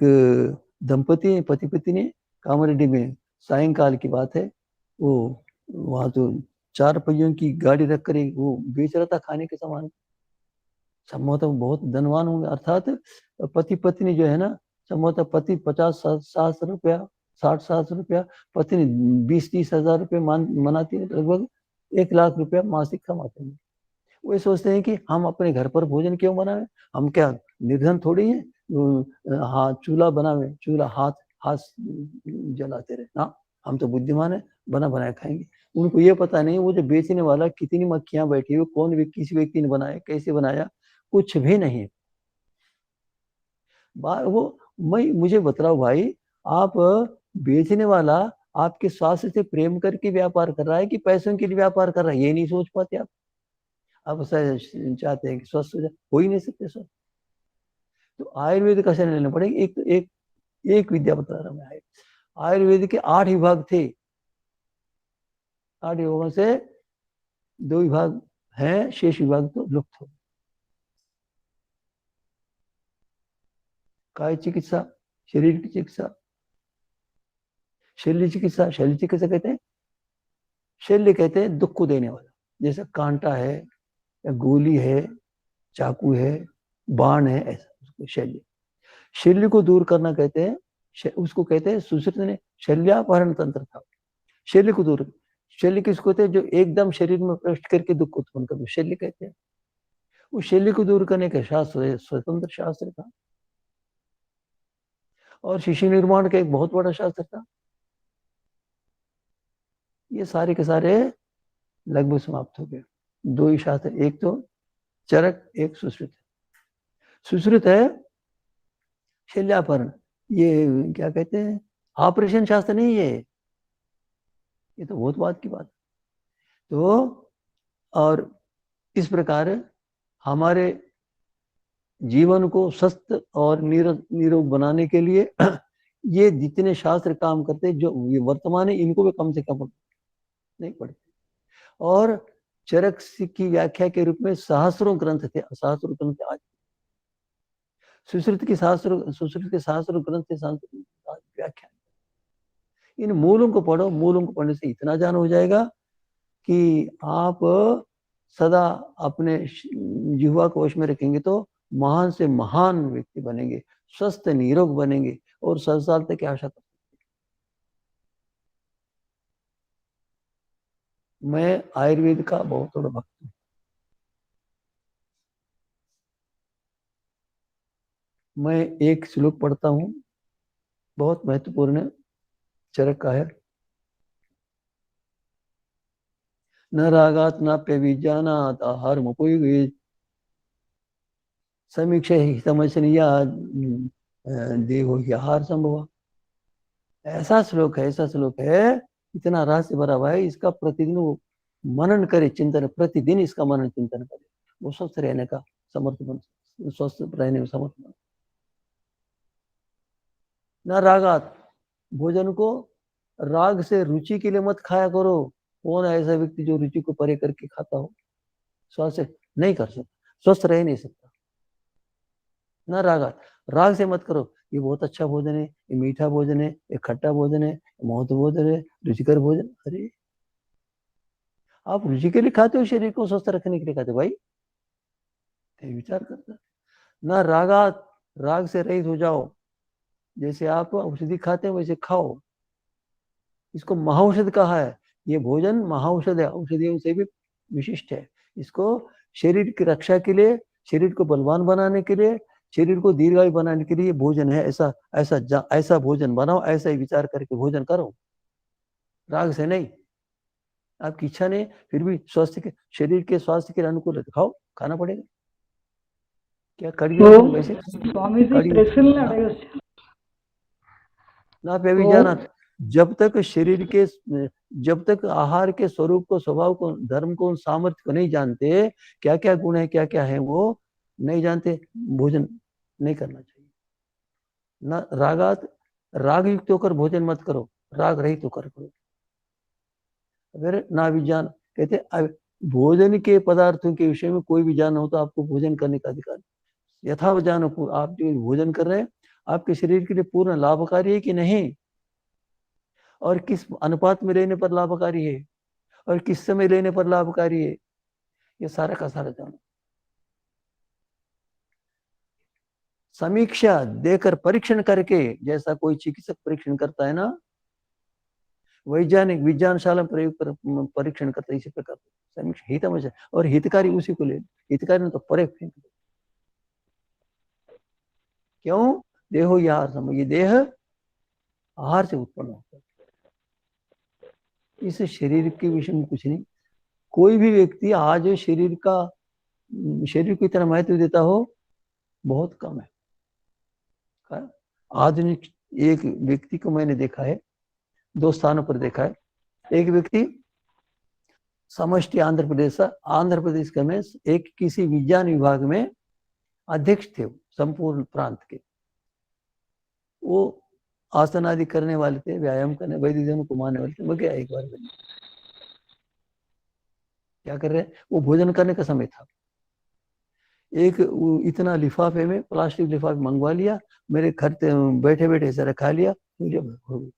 दंपति, पति पत्नी ने कामारेड्डी में, सायंकाल की बात है, वो वहां तो 4 पहियों की गाड़ी रखकर वो बेच रहा था खाने के सामान। संभवतः बहुत धनवान होंगे, अर्थात पति पत्नी जो है ना, संभवतः पति 50-60 रुपया, 60-70 रुपया, पत्नी 20-30 हजार रुपये मनाती है, लगभग 1 लाख रुपया मासिक कमाते हैं। वो सोचते हैं कि हम अपने घर पर भोजन क्यों बनाए, हम क्या निर्धन थोड़ी है, हाँ चूल्हा बनावे, चूल्हा हाथ हाथ जलाते रहे ना, हम तो बुद्धिमान है, बना बनाया खाएंगे। उनको ये पता नहीं वो जो बेचने वाला कितनी मक्खियां बैठी हुई, किस व्यक्ति ने बनाया, कैसे बनाया, कुछ भी नहीं। वो मुझे बतलाओ भाई, आप बेचने वाला आपके स्वास्थ्य से प्रेम करके व्यापार कर रहा है कि पैसों के लिए व्यापार कर रहा है, ये नहीं सोच पाते आप चाहते हैं कि स्वस्थ हो ही नहीं सकते स्वस्थ। तो आयुर्वेद का शरण लेना पड़ेगा। एक विद्या बता रहा हूं मैं। आयुर्वेद के 8 विभाग थे, 8 विभागों से 2 विभाग हैं, शेष विभाग तो लुप्त हो। काय चिकित्सा, शरीर की चिकित्सा, शल्य चिकित्सा। शल्य चिकित्सा कहते हैं, शल्य कहते हैं दुख को देने वाला, जैसे कांटा है या गोली है, चाकू है, बाण है, ऐसा उसको शल्य। शल्य को दूर करना कहते हैं, उसको कहते हैं, सुश्रुत ने शल्यापहरण तंत्र था। शल्य को दूर, शल्य किसको कहते हैं? जो एकदम शरीर में प्रवेश करके दुख उत्पन्न कर, शल्य कहते हैं। उस शल्य को दूर करने का शास्त्र स्वतंत्र शास्त्र था, और शिशु निर्माण का एक बहुत बड़ा शास्त्र था। ये सारे के सारे लगभग समाप्त हो गए। 2 ही शास्त्र, एक तो चरक, एक सुश्रुत। सुश्रुत है शल्यापहरण, ये क्या कहते हैं, ऑपरेशन शास्त्र नहीं है, ये तो बहुत बात की बात। तो और इस प्रकार हमारे जीवन को स्वस्थ और निरोग बनाने के लिए ये जितने शास्त्र काम करते हैं, जो ये वर्तमान है, इनको भी कम से कम नहीं पढ़ते। और चरक की व्याख्या के रूप में सहस्रों ग्रंथ थे, सहस्रों ग्रंथ आज। सुश्रुत के सहस्रों ग्रंथ थे, व्याख्या। इन मूलों को पढ़ो, मूलों को पढ़ने से इतना ज्ञान हो जाएगा कि आप सदा अपने जिह्वा को वश में रखेंगे तो महान से महान व्यक्ति बनेंगे, स्वस्थ निरोग बनेंगे, और 100 साल तक की आशा कर। मैं आयुर्वेद का बहुत बड़ा भक्त हूँ। मैं एक श्लोक पढ़ता हूँ, बहुत महत्वपूर्ण, चरक का है। न रागात नाप्य विज्ञानात आहार मुपयुगे समीक्षा हितमचनिया देहो ही आहार संभव। ऐसा श्लोक है, ऐसा श्लोक है, इतना रहस्य भरा हुआ है, इसका प्रतिदिन वो मनन करे, चिंतन, प्रतिदिन इसका मनन चिंतन करे, वो स्वस्थ रहने का समर्थ बन, स्वस्थ रहने में समर्थ बन। ना रागात, भोजन को राग से रुचि के लिए मत खाया करो। कौन है ऐसा व्यक्ति जो रुचि को परे करके खाता हो? स्वस्थ नहीं कर सकता, स्वस्थ रह नहीं सकता। ना रागात, राग से मत करो ये बहुत अच्छा भोजन है, ये मीठा भोजन है, ये खट्टा भोजन है, महत्व भोजन है, रुचिकर भोजन। अरे आप रुचि के लिए खाते हो, शरीर को स्वस्थ रखने के लिए खाते हो भाई, विचार करता। ना रागात, राग से रहित हो जाओ। जैसे आप औषधि खाते हैं वैसे खाओ। इसको महाऔषध कहा है। ये भोजन महाऔषध है, औषधियों से भी विशिष्ट है। इसको शरीर की रक्षा के लिए, शरीर को बलवान बनाने के लिए, शरीर को दीर्घायु बनाने के लिए भोजन है। ऐसा ऐसा ऐसा भोजन बनाओ, ऐसा ही विचार करके भोजन करो, राग से नहीं। आपकी इच्छा नहीं फिर भी स्वास्थ्य के, शरीर के स्वास्थ्य के अनुकूल है तो खाओ, खाना पड़ेगा। क्या कड़वी तो वैसे स्वामी जी कड़वी प्रश्न ना पे भी जाना। जब तक शरीर के, जब तक आहार के स्वरूप को, स्वभाव को, धर्म को, सामर्थ्य को नहीं जानते, क्या क्या गुण है क्या क्या है वो नहीं जानते, भोजन नहीं करना चाहिए। ना रागात, राग युक्त होकर भोजन मत करो, राग रहित होकर करो। अगर ना विज्ञान कहते भोजन के पदार्थों के विषय में कोई भी ज्ञान हो तो आपको भोजन करने का अधिकार। यथावत ज्ञान आप जो भोजन कर रहे हैं आपके शरीर के लिए पूर्ण लाभकारी है कि नहीं, और किस अनुपात में लेने पर लाभकारी है, और किस समय लेने पर लाभकारी है, ये सारा का सारा जानो। समीक्षा देकर, परीक्षण करके, जैसा कोई चिकित्सक परीक्षण करता है ना, वैज्ञानिक विज्ञानशाला प्रयोग पर परीक्षण करता है, इसी प्रकार समीक्षा हित और हितकारी उसी को ले, हितकारी ने तो परे फेंक दो। क्यों? देहो यार समय, ये देह आहार से उत्पन्न होता है, इस शरीर के विषय में कुछ नहीं। कोई भी व्यक्ति आज शरीर का, शरीर को इतना महत्व देता हो बहुत कम है। आधुनिक एक व्यक्ति को मैंने देखा है, दो स्थानों पर देखा है। एक व्यक्ति समष्टि आंध्र प्रदेश का में एक किसी विज्ञान विभाग में अध्यक्ष थे, संपूर्ण प्रांत के। वो आसन आदि करने वाले थे, व्यायाम करने, वैदिक धर्म को मानने वाले थे। मैं गया एक बार, क्या कर रहे हैं वो, भोजन करने का समय था। एक इतना लिफाफे में, प्लास्टिक लिफाफे मंगवा लिया, मेरे घर बैठे बैठे सारा खा लिया, मुझे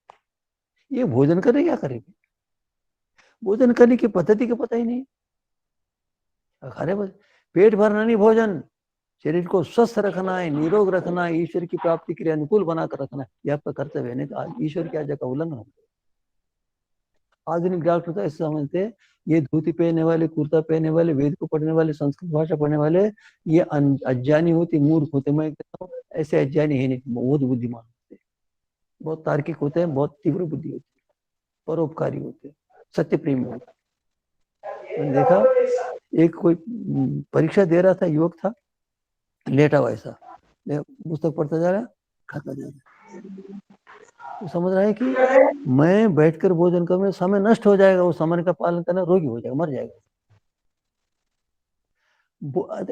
ये भोजन करे क्या करेगी, भोजन करने की पद्धति का पता ही नहीं। अरे पेट भरना नहीं, भोजन शरीर को स्वस्थ रखना है, निरोग रखना है, ईश्वर की प्राप्ति के लिए अनुकूल बनाकर रखना है, यह आपका कर्तव्य है। नहीं तो ईश्वर की आज्ञा का उल्लंघन होता है। आधुनिक डॉक्टर तो ऐसे समझते हैं ये धोती पहनने वाले, कुर्ता पहनने वाले, वेद को पढ़ने वाले, संस्कृत भाषा पढ़ने वाले ये अज्ञानी होते, मूर्ख होते। मैं कहता हूँ ऐसे अज्ञानी है नहीं, बहुत बुद्धिमान होते, बहुत तार्किक होते हैं, बहुत तीव्र बुद्धि होती है, परोपकारी होते हैं, सत्य प्रेमी होते हैं। मैंने देखा एक कोई परीक्षा दे रहा था, युवक था, लेटा हुआ ऐसा, पुस्तक पढ़ता जा रहा, खाता जा रहा। वो समझ रहा है कि मैं बैठकर भोजन करूंगा समय नष्ट हो जाएगा, वो समय का पालन करना, रोगी हो जाएगा, मर जाएगा।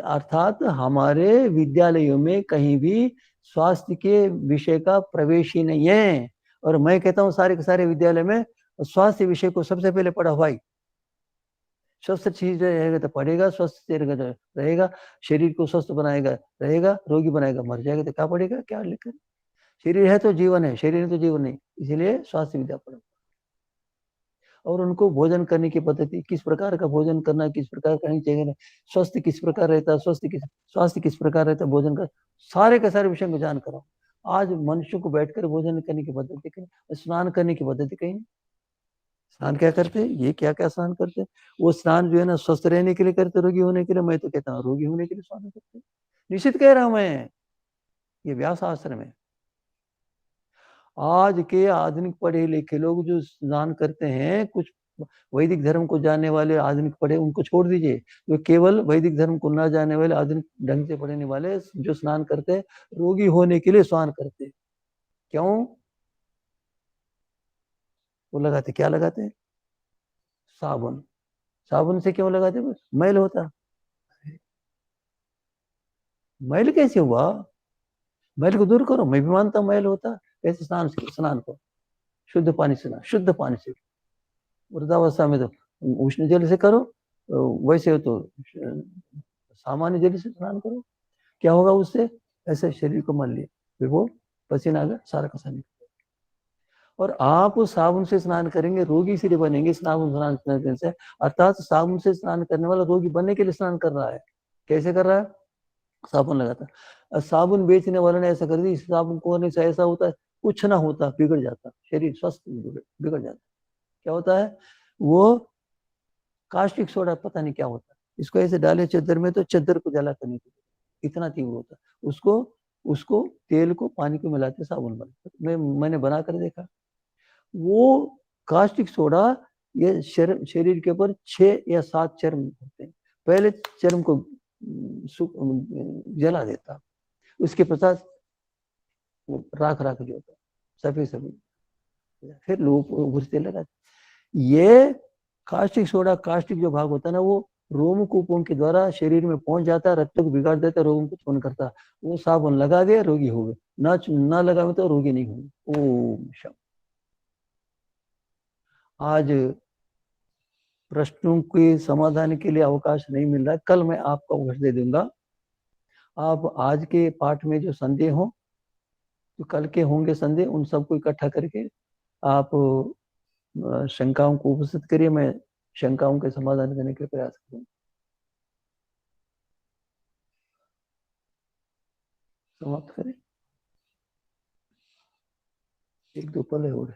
अर्थात हमारे विद्यालयों में कहीं भी स्वास्थ्य के विषय का प्रवेश ही नहीं है। और मैं कहता हूँ सारे के सारे विद्यालय में स्वास्थ्य विषय को सबसे पहले पढ़ा भाई। स्वस्थ चीज रहेगा तो पढ़ेगा, स्वस्थ रहेगा, शरीर को स्वस्थ बनाएगा रहेगा, रोगी बनाएगा मर जाएगा, तो क्या पढ़ेगा, क्या लिखकर। शरीर है तो जीवन है, शरीर है तो जीवन नहीं, इसलिए स्वास्थ्य विद्या पढ़ो। और उनको भोजन करने की पद्धति, किस प्रकार का भोजन करना, किस प्रकार करनी चाहिए, स्वस्थ किस प्रकार रहता है, स्वास्थ्य किस प्रकार रहता है, भोजन का सारे के सारे विषय को जान करो। आज मनुष्य को बैठकर भोजन करने की पद्धति कहीं, स्नान करने की पद्धति कहीं। स्नान क्या करते हैं, ये क्या क्या स्नान करते हैं, वो स्नान जो है ना स्वस्थ रहने के लिए करते, रोगी होने के लिए। मैं तो कहता हूँ रोगी होने के लिए स्नान करते, निश्चित कह रहा हूं मैं, ये व्यास आश्रम है। आज के आधुनिक पढ़े लिखे लोग जो स्नान करते हैं, कुछ वैदिक धर्म को जानने वाले आधुनिक पढ़े उनको छोड़ दीजिए, जो केवल वैदिक धर्म को ना जानने वाले आधुनिक ढंग से पढ़ने वाले जो स्नान करते हैं, रोगी होने के लिए स्नान करते हैं। क्यों? वो लगाते, क्या लगाते हैं, साबुन। साबुन से क्यों लगाते हैं? मैल होता। मैल कैसे हुआ? मैल को दूर करो, मैं भी मानता हूं मैल होता, ऐसे स्नान करो, शुद्ध पानी से ना, शुद्ध पानी से। वृद्धावस्था में तो उष्ण जल से करो, वैसे तो सामान्य जल से स्नान करो। क्या होगा उससे? ऐसे शरीर को मल लिया, फिर वो पसीना आ गया, सारा का सारा निकल। और आप साबुन से स्नान करेंगे, रोगी इसलिए बनेंगे साबुन स्नान करने से, अर्थात साबुन से स्नान करने वाला रोगी बनने के लिए स्नान कर रहा है। कैसे कर रहा है? साबुन लगाता है। साबुन बेचने वाले ने ऐसा कर दी, साबुन कोने से ऐसा होता है, कुछ ना होता, बिगड़ जाता शरीर, स्वस्थ बिगड़ जाता। क्या होता है? वो कास्टिक सोडा, पता नहीं क्या होता है, इसको ऐसे डाले चद्दर में तो चद्दर को जला करने के लिए, इतना तीव्र होता है। उसको तेल को पानी को मिलाते साबुन बनाते। मैंने बना कर देखा, वो कास्टिक सोडा ये शरीर के ऊपर 6 या 7 चर्म होते हैं, पहले चर्म को जला देता, उसके पश्चात राख जो होता है सफेद, फिर लोग घुसते लगा। ये कास्टिक सोडा, कास्टिक जो भाग होता है ना, वो रोम कूपों के द्वारा शरीर में पहुंच जाता है, रक्त को बिगाड़ देता है, रोगों को उत्पन्न करता है। वो साबुन लगा दे, रोगी हो गए, ना लगा तो रोगी नहीं होंगे। ओम शांति। आज प्रश्नों के समाधान के लिए अवकाश नहीं मिल रहा है, कल मैं आपको अवकाश दे दूंगा। आप आज के पाठ में जो संदेह हो, जो कल के होंगे संदेह, उन सबको इकट्ठा करके आप शंकाओं को उपस्थित करिए, मैं शंकाओं के समाधान करने के प्रयास करूंगा। समाप्त करें, 1-2 पल हो रहे।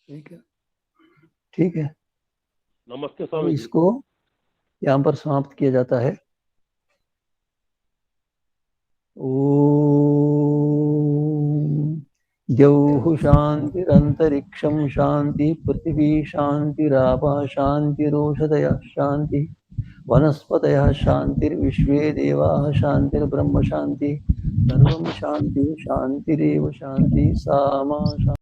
ठीक है, ठीक है। नमस्ते स्वामी जी। इसको यहाँ पर समाप्त किया जाता है। ओम द्यौः शान्तिरन्तरिक्षं शान्ति, पृथिवी शान्तिरापः शान्तिरोषधयः शान्ति, वनस्पतयः शान्तिर्विश्वे देवाः शान्तिर्ब्रह्म शान्ति, सर्वं शान्ति शान्तिरेव शान्ति, सा मा शान्ति।